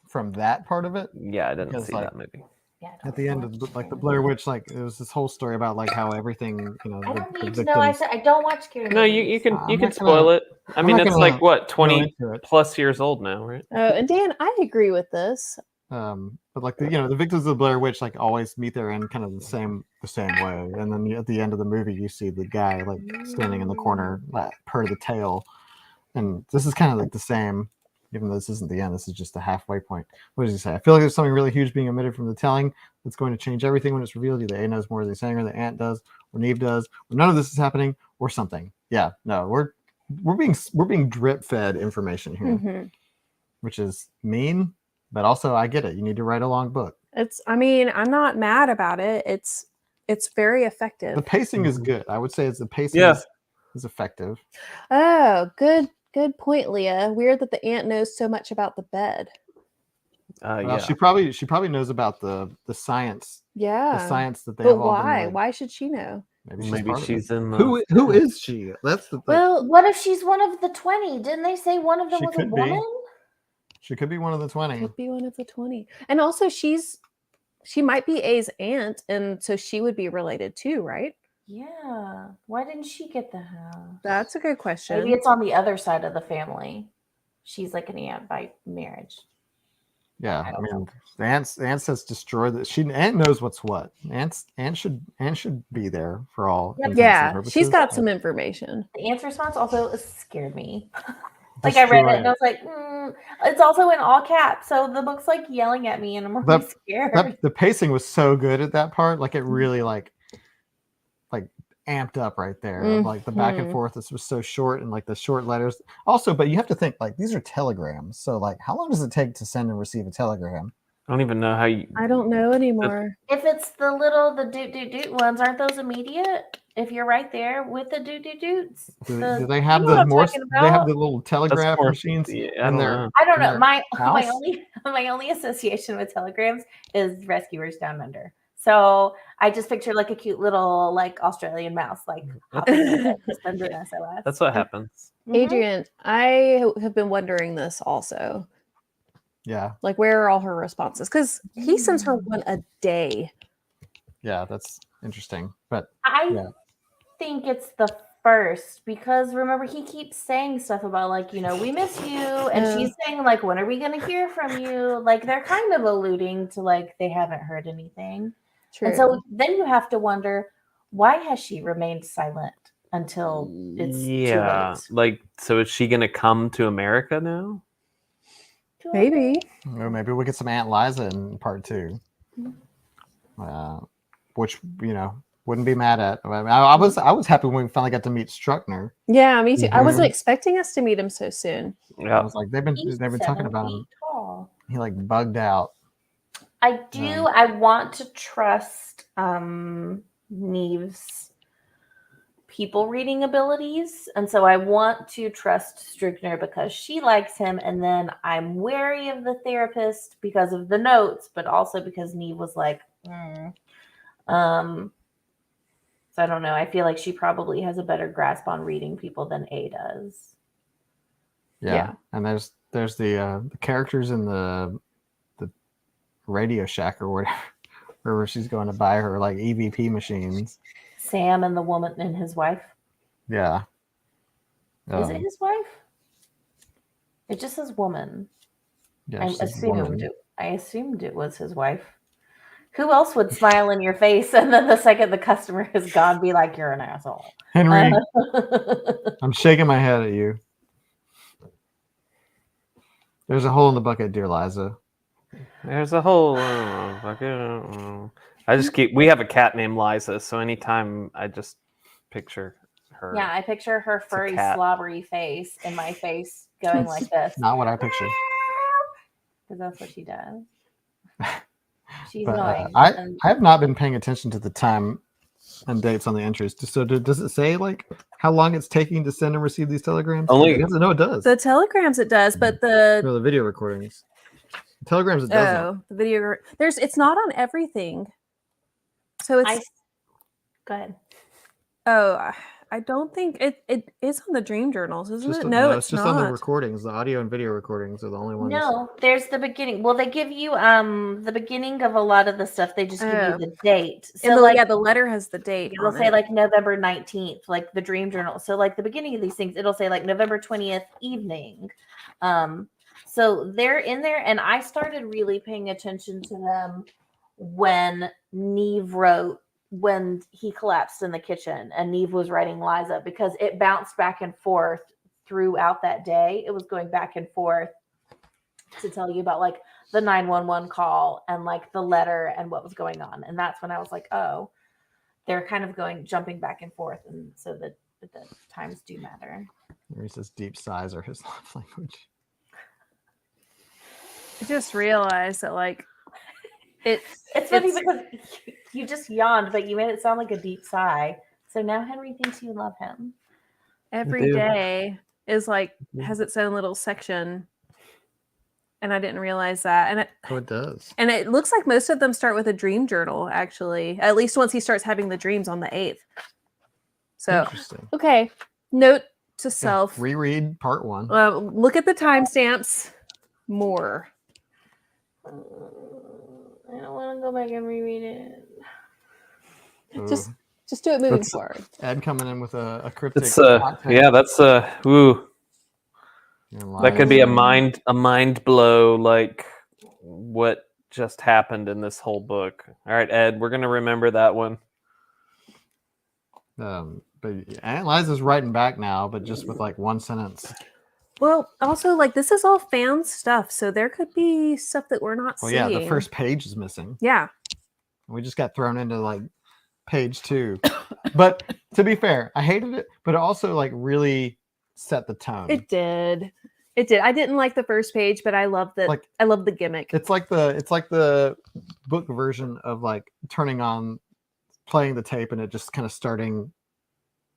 from that part of it. Yeah, I didn't see that movie. Yeah, at the end of the Blair Witch, like it was this whole story about like how everything, I don't need to know. I don't watch scary movies. No, you can spoil it. I mean, it's like what 20 plus years old now, right? And Dan, I agree with this. But like the victims of the Blair Witch like always meet their end kind of the same way, and then at the end of the movie you see the guy like standing in the corner, per the tale, and this is kind of like the same. Even though this isn't the end, this is just a halfway point. What does he say? I feel like there's something really huge being omitted from the telling that's going to change everything when it's revealed. Either A knows more than he's saying, or the aunt does, or Neve does, or none of this is happening, or something. Yeah, no, we're being drip fed information here, which is mean, but also I get it. You need to write a long book. I'm not mad about it. It's very The effective. pacing is good. I would say the pacing Yeah. is effective. Oh, good point, Leah. Weird that the aunt knows so much about the bed. Well, Yeah. she probably knows about the science. Yeah. The science that they But have all why? been. Like, Why should she know? Maybe part of she's it. in the. Who is she? That's the thing. Well, What if she's one of the 20? Didn't they say one of them She was a could be. woman? She could be one of the 20. could be one of the 20. And also she might be A's aunt, and so she would be related too, right? Yeah. Why didn't she get the house? That's a good question. Maybe it's on the other side of the family. She's like an aunt by marriage. Yeah, I mean, the aunt says destroy the. Aunt knows what's what. Aunt should be there for all. Yep. intents and Yeah, purposes. she's got some information. The aunt's response also scared me. Like I read it and I was like, it's also in all caps. So the book's like yelling at me and I'm really scared. The pacing was so good at that part. Like it really like amped up right there. Like the back and forth. This was so short and like the short letters. Also, but you have to think like these are telegrams. So like how long does it take to send and receive a telegram? I don't even know how you. I don't know anymore. If it's the doot ones, aren't those immediate? If you're right there with the doots. Do they have you know what the I'm Morse? talking Do they have about? the little telegraph Morse, machines yeah, I in don't there? know. I don't in know. their My house? only association with telegrams is Rescuers Down Under. So I just picture like a cute little like Australian mouse like hopping in it to send an SOS. That's what happens. Adrian, I have been wondering this also. Yeah. Like, where are all her responses? Because he sends her one a day. Yeah, that's interesting. But I think it's the first because remember he keeps saying stuff about like, you know, we miss you. And she's saying like, when are we going to hear from you? Like they're kind of alluding to like they haven't heard anything. True. And so then you have to wonder, why has she remained silent until it's too late? Like, so is she going to come to America now? Maybe. or maybe we'll get some Aunt Liza in part 2. Which, you know, wouldn't be mad at. I mean, I was happy when we finally got to meet Struckner. Yeah, me too. I wasn't expecting us to meet him so soon. I was like, they've been talking about him. Tall. He like bugged out. I do. I want to trust Neve's people reading abilities, and so I want to trust Strickner because she likes him, and then I'm wary of the therapist because of the notes, but also because Neve was like, So I don't know. I feel like she probably has a better grasp on reading people than A does. Yeah. And there's the characters in the Radio Shack or whatever, where she's going to buy her like EVP machines. Sam and the woman and his wife. Yeah. Is it his wife? It just says woman. Yeah, I assumed it was his wife. Who else would smile in your face and then the second the customer is gone, be like, you're an asshole? Henry, I'm shaking my head at you. There's a hole in the bucket, dear Liza. There's a whole. We have a cat named Liza, so anytime I just picture her. Yeah, I picture her furry, slobbery face in my face going like this. Not what I picture. Because that's what she does. She's But, annoying. I have not been paying attention to the time and dates on the entries. So does it say like how long it's taking to send and receive these telegrams? No, it does. The telegrams it does, but the video recordings. The telegrams it doesn't. Oh, the video. It's not on everything. So it's. Go ahead. Oh, I don't think it is on the Dream Journals, isn't it? No, it's just not. on the recordings. The audio and video recordings are the only ones. No, there's the beginning. Well, they give you the beginning of a lot of the stuff. They just give you the date. So the letter has the date. It'll say like November 19th, like the Dream Journal. So like the beginning of these things, it'll say like November 20th evening. So they're in there, and I started really paying attention to them when Neve wrote when he collapsed in the kitchen and Neve was writing Liza, because it bounced back and forth throughout that day. It was going back and forth to tell you about like the 911 call and like the letter and what was going on. And that's when I was like, oh, they're kind of jumping back and forth. And so the times do matter. He says deep sighs are his love language. I just realized that like it's funny because you just yawned, but you made it sound like a deep sigh. So now Henry thinks you love him. Every do. day is like has its own little section, and I didn't realize that. Oh, it does. And it looks like most of them start with a dream journal. Actually, at least once he starts having the dreams on the 8th. So Interesting. okay, note to Yeah, self: reread part 1. look at the timestamps more. I don't want to go back and reread it. Just do it moving That's- forward. Ed coming in with a cryptic. It's hot take. yeah, that's ooh. That could be a Lies. mind blow, like what just happened in this whole book. All right, Ed, we're gonna remember that one. But Aunt Liza's writing back now, but just with like one sentence. Well, also like this is all fan stuff, so there could be stuff that we're not Well, seeing. yeah, the first page is missing. Yeah. We just got thrown into like page 2. But to be fair, I hated it, but it also like really set the tone. It did. It did. I didn't like the first page, but I love that. Like- I love the gimmick. It's like the book version of like turning on, playing the tape, and it just kind of starting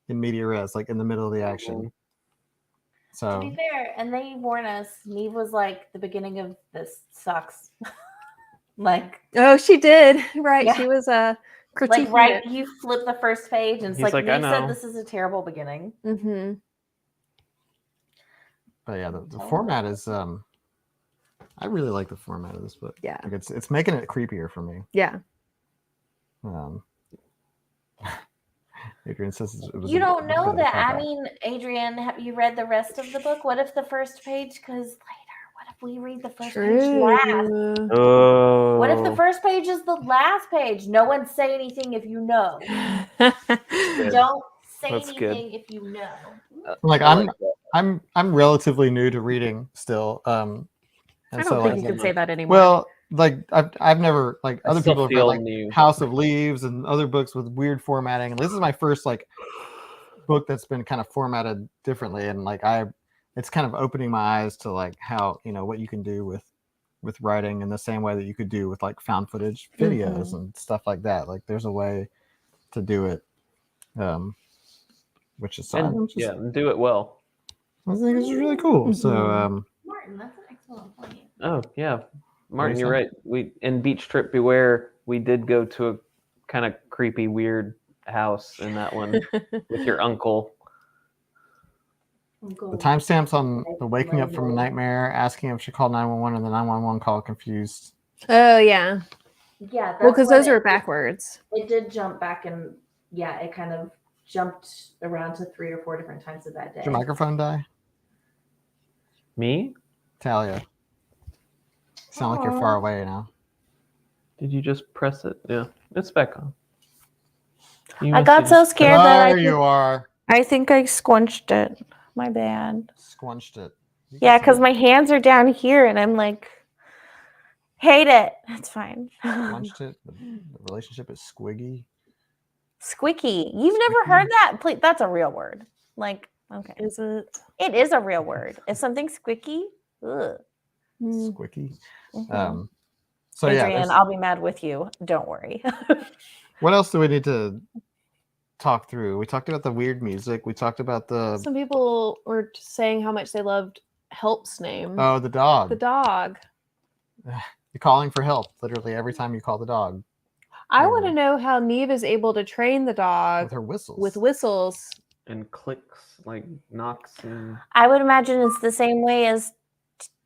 in media res, like in the middle of the action. To So be fair, and they warn us, Neve was like, the beginning of this sucks. Like, Oh, she did. Right. Yeah. She was critiquing like right, it. you flip the first page and it's He's like, like, "I Neve said know." this is a terrible beginning. Mm-hmm. but yeah, the format is I really like the format of this book. Yeah. Like it's making it creepier for me. Yeah. Adrian says it was You a don't bit know of a that. I cop-out. mean, Adrian, have you read the rest of the book? What if the first page, because later, what if we read the first page last? True. Oh, What if the first page is the last page? No one say anything if you know. Don't say That's good. anything if you know. Like I like that. I'm relatively new to reading still. And I don't so think like, you can say that anymore. well, like I've never like I other still people have read feel like new. House of Leaves and other books with weird formatting, and this is my first like book that's been kind of formatted differently, and like it's kind of opening my eyes to like how what you can do with writing in the same way that you could do with like found footage videos and stuff like that. Like there's a way to do it, which is And, yeah, and do it well. I think it's really cool. So Martin, that's an excellent point. Oh yeah, Martin, you you're say? right. We in Beach Trip Beware, we did go to a kind of creepy, weird house in that one with your uncle. the timestamps on the waking up from a nightmare, asking if she called 911, and the 911 call confused. Oh yeah. Yeah, Well, because those what are backwards. it did jump back, and yeah, it kind of jumped around to 3 or 4 different times of that day. Did your microphone die? Me? Talia. Sound like you're far away now. Did you just press it? Yeah, it's back on. You I must got have so just- scared that There you are. I think I squunched it. My bad. Squunched it. You Yeah, can because say my hands are down here, and I'm like, hate it. It's fine. squunched it. The relationship is squiggy. Squicky. You've never heard that? Please, that's a real word. Like, okay, Is it? it is a real word. If something's squicky, ugh. Squicky. Mhm. So yeah, Adrian, I'll be mad with you. Don't worry. what else do we need to talk through? We talked about the weird music. We talked about the Some people were saying how much they loved Help's name. the dog. The dog. You're calling for help literally every time you call the dog I Yeah. want to know how Neve is able to train the dog with her whistles. with whistles. and clicks, like knocks and I would imagine it's the same way as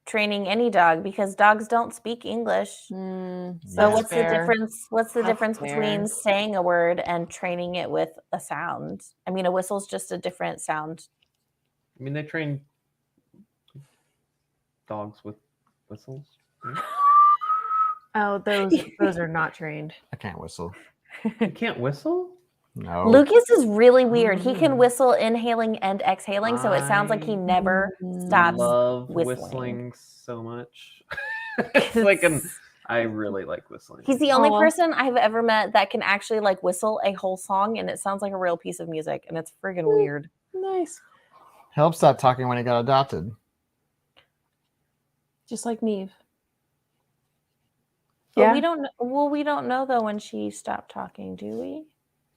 training any dog because dogs don't speak English. Mm, So Yeah. what's the difference? What's the That's difference fair. between saying a word and training it with a sound? I mean, a whistle's just a different sound. I mean, they train dogs with whistles. right? Oh, those are not trained. I can't whistle. You can't whistle? No. Lucas is really weird. He can Mm. whistle inhaling and exhaling, so it sounds like he I never Mm. stops. Love whistling. whistling so much. It's like I really like whistling. He's the only Aw. person I've ever met that can actually like whistle a whole song and it sounds like a real piece of music and it's friggin' weird. Nice. Help stopped talking when he got adopted. Just like Neve. But Yeah. we don't. Well, we don't know though when she stopped talking, do we?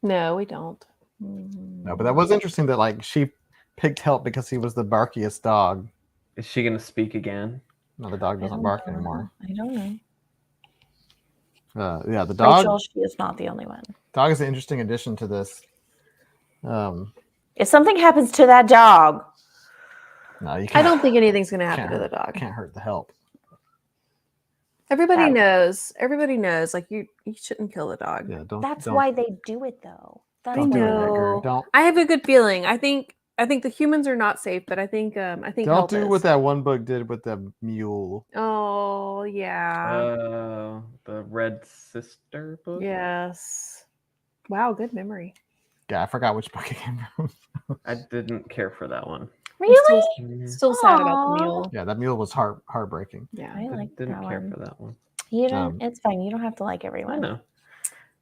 No, we don't. No, but that was interesting that like she picked help because he was the barkiest dog. Is she gonna speak again? No, the dog doesn't bark anymore. I don't know. Yeah, the dog. Rachel, she is not the only one. Dog is an interesting addition to this. If something happens to that dog, No, you I can't. don't think anything's going to happen can't to the hurt- dog. Can't hurt the help. Everybody That- knows. Everybody knows. Like you shouldn't kill the dog. Yeah, don't. that's don't, why they do it though. That's Don't do it, why. Edgar. Don't. I have a good feeling. I think the humans are not safe, but I think Don't help do is. what that one book did with the mule. Oh yeah. The Red Sister book. Yes. Wow, good memory. Yeah, I forgot which book it came from. I didn't care for that one. Really? Still sad about Aw. the mule. Yeah, that mule was heartbreaking. Yeah. I like Didn't that care one. for that one. You don't. It's fine. You don't have to like I everyone. know.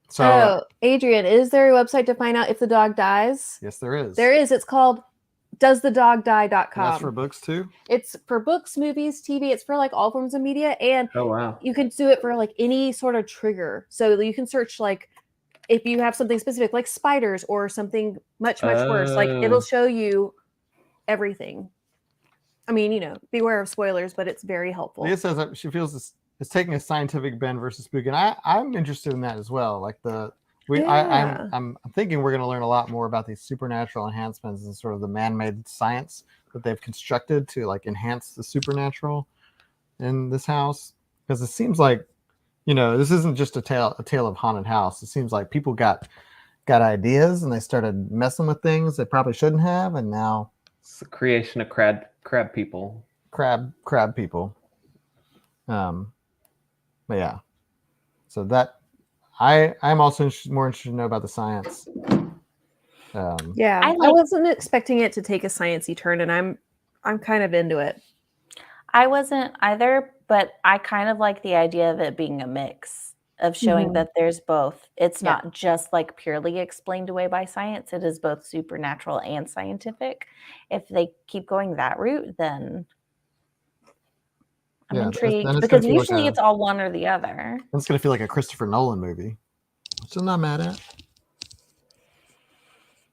So Oh, Adrian, is there a website to find out if the dog dies? yes, there is. There is. It's called doesthedogdie.com. And that's for books too. It's for books, movies, TV. It's for like all forms of media, and Oh wow. you can do it for like any sort of trigger. So you can search like if you have something specific like spiders or something much worse, like it'll Oh. show you everything. I mean, beware of spoilers, but it's very helpful. Leah says that she feels it's taking a scientific bend versus spooky, and I'm interested in that as well. Like Yeah. I'm thinking we're going to learn a lot more about these supernatural enhancements and sort of the man-made science that they've constructed to like enhance the supernatural in this house, because it seems like this isn't just a tale of haunted house. It seems like people got ideas and they started messing with things they probably shouldn't have, and now It's the creation of crab people. crab people. But yeah, so that I'm also more interested to know about the science. Yeah, I I like- wasn't expecting it to take a sciencey turn, and I'm kind of into it. I wasn't either, but I kind of like the idea of it being a mix of showing Mhm. that there's both. It's Yeah. not just like purely explained away by science. It is both supernatural and scientific. If they keep going that route, then I'm Yeah, then intrigued it's because gonna feel like usually a- it's all one or the other. It's gonna feel like a Christopher Nolan movie, which I'm not mad at.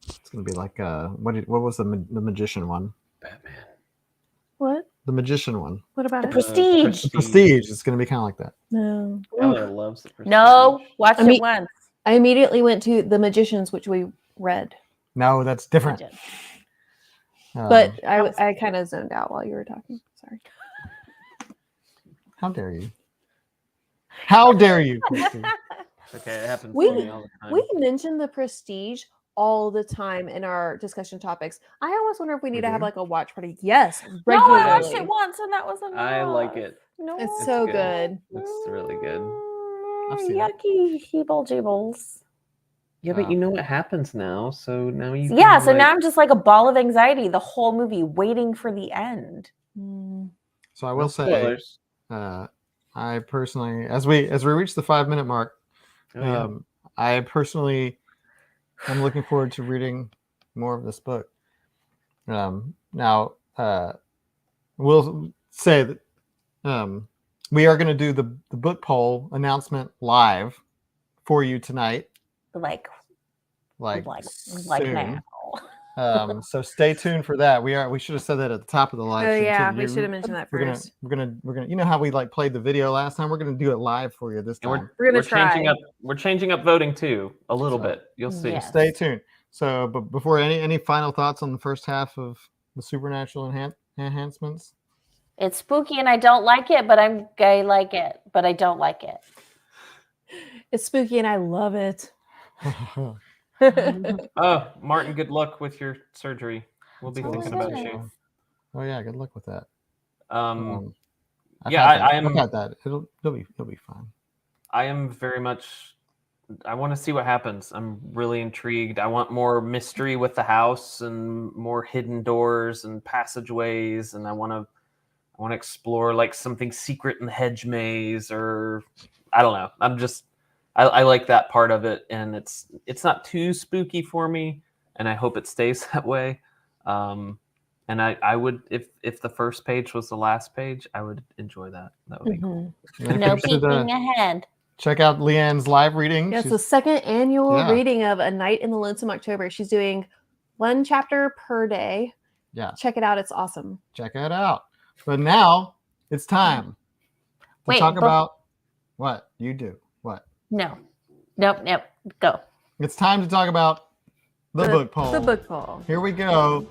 It's gonna be like what was the magician one? Batman. What? The magician one. What about The it? Prestige. The Prestige. It's gonna be kind of like that. No. Ella loves the Prestige. No, watch I mean- it once. I immediately went to The Magicians, which we read, No, that's I different. did. but Um, I kind of zoned out while you were talking. Sorry. how dare you? How dare you? Christy? Okay, it happens We- to me all the time. We mention The Prestige all the time in our discussion topics. I almost wonder if we need We to have do? like a watch party. Yes, No, regularly. I watched it once and that was enough. I like it. No, It's so good. good. It's really good. I've seen it. Yucky heeble jibbles. Yeah, but Wow. you know what happens now, so now you. Yeah, can, so now like- I'm just like a ball of anxiety the whole movie, waiting for the end. Mm. So I No will say, spoilers. I personally, as we reach the 5-minute mark, Oh, yeah. I personally am looking forward to reading more of this book. Now, we'll say that we are going to do the book poll announcement live for you tonight, Like like soon. soon. Now. So stay tuned for that. We should have said that at the top of the live Oh stream, yeah, too. we should have mentioned that We're gonna first. you know how we like played the video last time? We're gonna do it live for you this And time. We're gonna changing try. up. We're changing up voting too a little So- bit. You'll see. Yes. Stay tuned. So, but before any final thoughts on the first half of the supernatural enhancements? It's spooky and I don't like it, but I like it, but I don't like it. It's spooky and I love it. Oh, Martin, good luck with your surgery. We'll be Oh, thinking my about goodness. you. Oh yeah, good luck with that. I've yeah, had that. I am- I've had that. It'll be fine. I am very much. I want to see what happens. I'm really intrigued. I want more mystery with the house and more hidden doors and passageways, and I want to explore like something secret in the hedge maze, or I don't know. I like that part of it, and it's not too spooky for me, and I hope it stays that way. And I would, if the first page was the last page, I would enjoy that. That would be cool. Mhm. And if No you're interested, peeking ahead. check out Leanne's live reading. Yeah, it's the second annual Yeah. reading of A Night in the Lonesome October. She's doing 1 chapter per day. Yeah. Check it out. It's awesome. Check it out. But now it's time to Wait, talk but- about what you do. What? No. Nope. Go. It's time to talk about the book poll. The book poll. Here we go.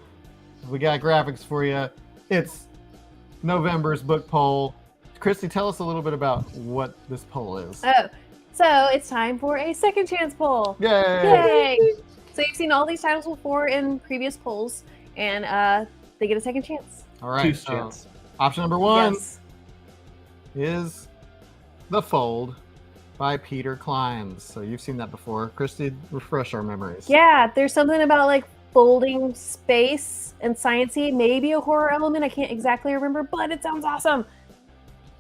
We got graphics for you. It's November's book poll. Christy, tell us a little bit about what this poll is. Oh, so it's time for a second chance poll. Yay! Yay! So you've seen all these titles before in previous polls, and they get a second chance. All right. Two chance. Option number 1 Yes. is The Fold by Peter Clines. So you've seen that before. Christy, refresh our memories. Yeah, there's something about like folding space and sciencey, maybe a horror element. I can't exactly remember, but it sounds awesome.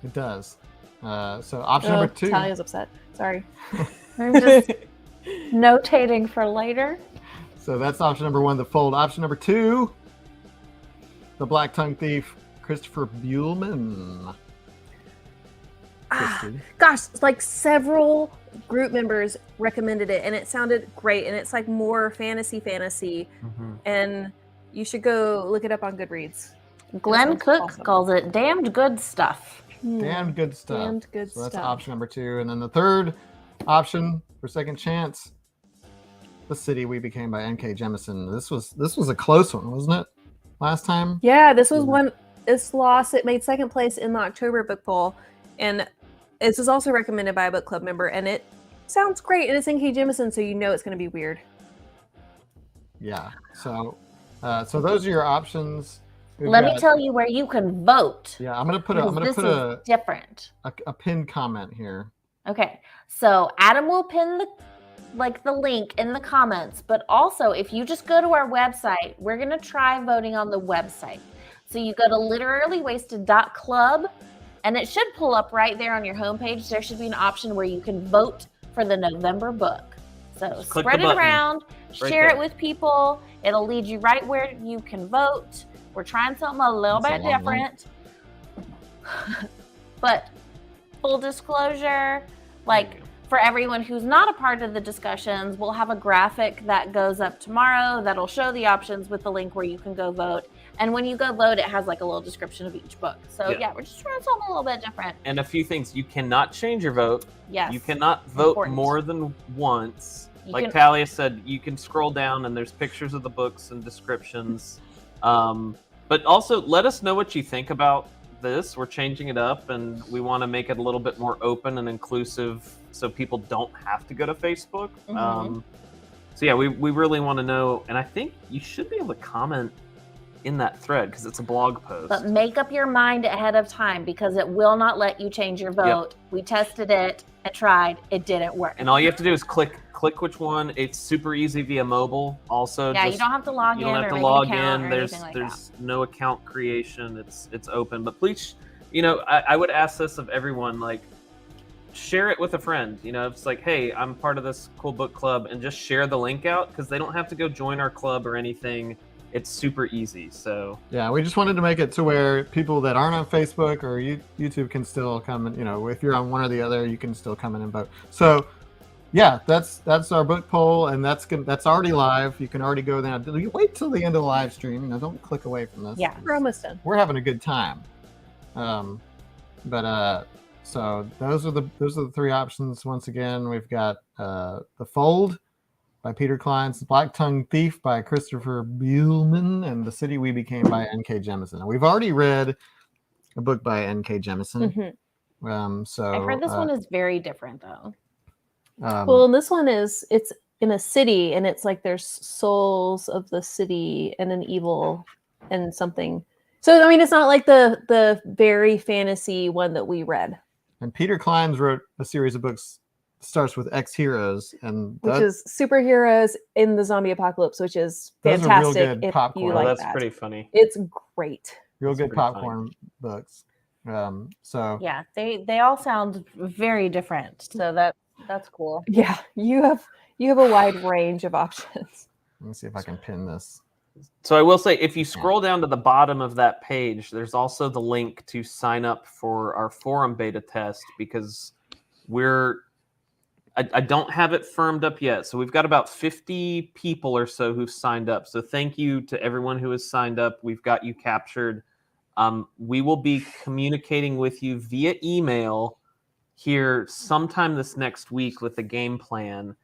It does. So option number 2. Talia's upset. Sorry. I'm just notating for later. So that's option number 1, The Fold. Option number 2, The Black Tongue Thief, Christopher Buehlman. Christy. Gosh, like several group members recommended it, and it sounded great. And it's like more fantasy, Mhm. and you should go look it up on Goodreads. Glenn sounds Cook awesome. calls it damned good stuff. Damned good stuff. Damned good So that's stuff. option number 2. And then the third option for second chance, The City We Became by N.K. Jemisin. This was a close one, wasn't it? Last time? Yeah, this was one. This lost. It made second place in the October book poll, and this was also recommended by a book club member. And it sounds great, and it's N.K. Jemisin, so you know it's going to be weird. Yeah. So those are your options. We've Let me got- tell you where you can vote. Yeah, I'm gonna put because this is different. a pinned comment here. Okay, so Adam will pin the link in the comments, but also if you just go to our website, we're gonna try voting on the website. So you go to literarylywasted.club, and it should pull up right there on your homepage. There should be an option where you can vote for the November book. So Just click spread the it button around, right share there. it with people. It'll lead you right where you can vote. We're trying something a little That's a bit long one. different. But full disclosure, like for everyone who's not a part of the discussions, we'll have a graphic that goes up tomorrow that'll show the options with the link where you can go vote. And when you go vote, it has like a little description of each book. So Yeah. yeah, we're just trying something a little bit different. And a few things. You cannot change your vote. Yes. You cannot vote Important. more than once. You Like can- Talia said, you can scroll down and there's pictures of the books and descriptions. But also, let us know what you think about this. We're changing it up, and we want to make it a little bit more open and inclusive so people don't have to go to Facebook. Mhm. So yeah, we really want to know, and I think you should be able to comment in that thread because it's a blog post. But make up your mind ahead of time because it will not let you change your vote. We tested it and tried. It didn't work. And all you have to do is click which one. It's super easy via mobile. Also, Yeah, just, you don't have to log you in don't have or to make log an account in. or There's anything like there's no account creation. It's open. But please, I would ask this of everyone, like, share it with a friend. It's like, hey, I'm part of this cool book club, and just share the link out because they don't have to go join our club or anything. It's super easy. So Yeah, we just wanted to make it to where people that aren't on Facebook or YouTube can still come and, if you're on one or the other, you can still come in and vote. So yeah, that's our book poll, and that's already live. You can already go there. Wait till the end of the live stream. Don't click away from this. Yeah. We're almost done. We're having a good time. So those are the three options. Once again, we've got The Fold by Peter Clines, The Black Tongue Thief by Christopher Buehlman, and The City We Became by N.K. Jemisin. Now, we've already read a book by N.K. Jemisin. So I've heard this one is very different though. Well, and this one it's in a city, and it's like there's souls of the city and an evil and something. So I mean, it's not like the very fantasy one that we read, and Peter Clines wrote a series of books. Starts with X Heroes, and which is superheroes in the zombie apocalypse, which is Those are real fantastic. good If popcorn. you Well, like that's that. pretty funny. It's great. real That's good pretty funny. popcorn books. So Yeah, they all sound very different. So that's cool. Yeah, you have a wide range of options. let me see if I can pin this. So I will say, if you scroll down to the bottom of that page, there's also the link to sign up for our forum beta test because we're I don't have it firmed up yet. So we've got about 50 people or so who've signed up. So thank you to everyone who has signed up. We've got you captured. We will be communicating with you via email here sometime this next week with the game plan.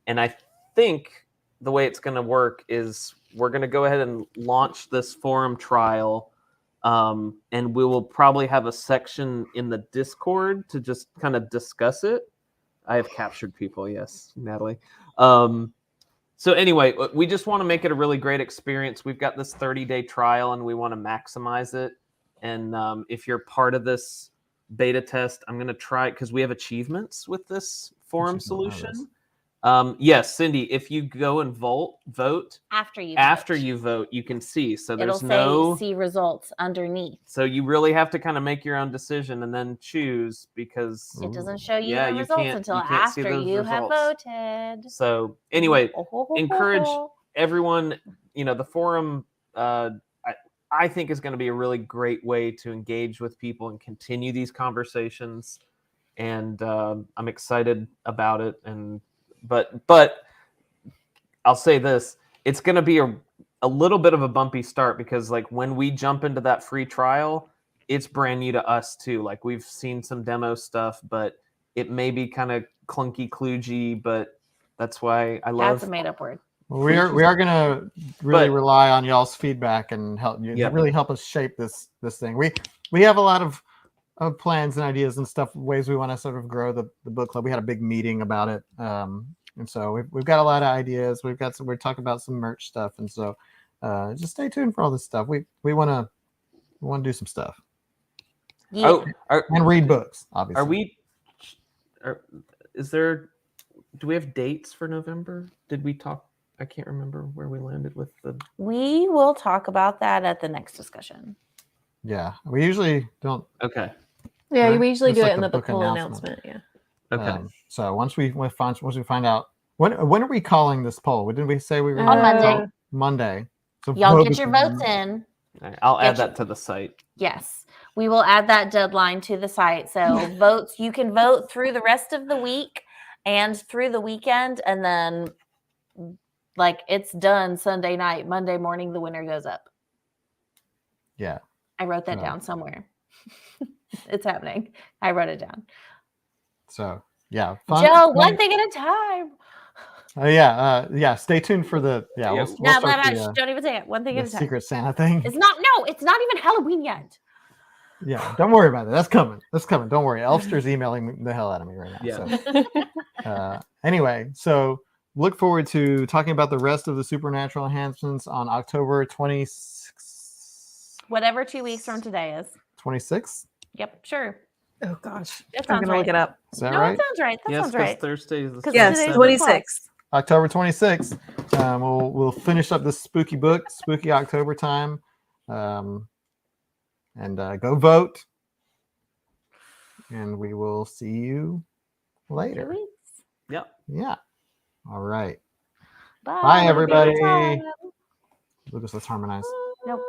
And I think the way it's going to work is we're going to go ahead and launch this forum trial. And we will probably have a section in the Discord to just kind of discuss it. I have captured people, yes, Natalie. So anyway, we just want to make it a really great experience. We've got this 30-day trial, and we want to maximize it. And if you're part of this beta test, I'm going to try it because we have achievements with this forum solution. Yes, Cindy, if you go and vote After you vote, you can see. So it'll there's say no see results underneath. So you really have to kind of make your own decision and then choose because It doesn't show you Yeah, the you results can't- until you can't see after those you have results. voted. So anyway, encourage everyone. The forum. I think is going to be a really great way to engage with people and continue these conversations. And I'm excited about it. But I'll say this: it's going to be a little bit of a bumpy start because like when we jump into that free trial, it's brand new to us too. Like we've seen some demo stuff, but it may be kind of clunky, kludgy. But that's why I love. That's a made-up word. We are going to really rely on y'all's feedback and help you really help us shape this thing. We have a lot of plans and ideas and stuff, ways we want to sort of grow the book club. We had a big meeting about it, and so we've got a lot of ideas. We're talking about some merch stuff, and so just stay tuned for all this stuff. We want to do some stuff. Yeah. And read books, obviously. Do we have dates for November? Did we talk? I can't remember where we landed with the. We will talk about that at the next discussion. Yeah, we usually don't. Okay. Yeah, Right? we usually Just do like it in the the book full announcement. announcement. Yeah. Okay. So once we find out when are we calling this poll? Didn't we say we were On Monday. Monday. So Y'all get your votes in. All right, I'll add that to the site. Yes. We will add that deadline to the site. So votes, you can vote through the rest of the week and through the weekend. And then like it's done Sunday night, Monday morning, the winner goes up. Yeah. I wrote that down somewhere. It's happening. I wrote it down. So yeah. Joe, one thing at a time. Oh yeah. Stay tuned for the We'll No, start the, don't even say it. One thing the at a time. Secret Santa thing. It's not even Halloween yet. Yeah, don't worry about it. That's coming. Don't worry. Elfster's emailing the hell out of me right now. Yeah. So, anyway, so look forward to talking about the rest of the Supernatural Enhancements on October 26th. Whatever 2 weeks from today is. 26th? Yep, sure. Oh gosh, That I'm sounds gonna look right. it up. Is that No, right? that sounds right. That Yes, sounds because right. Thursday is the 'Cause Yes, today's 26th. October 26th. We'll finish up this spooky book, spooky October time, and go vote. And we will see you 2 later. weeks. Yep. Yeah. All right. Bye. Bye, Have a good everybody. time. Lucas, let's harmonize. Nope.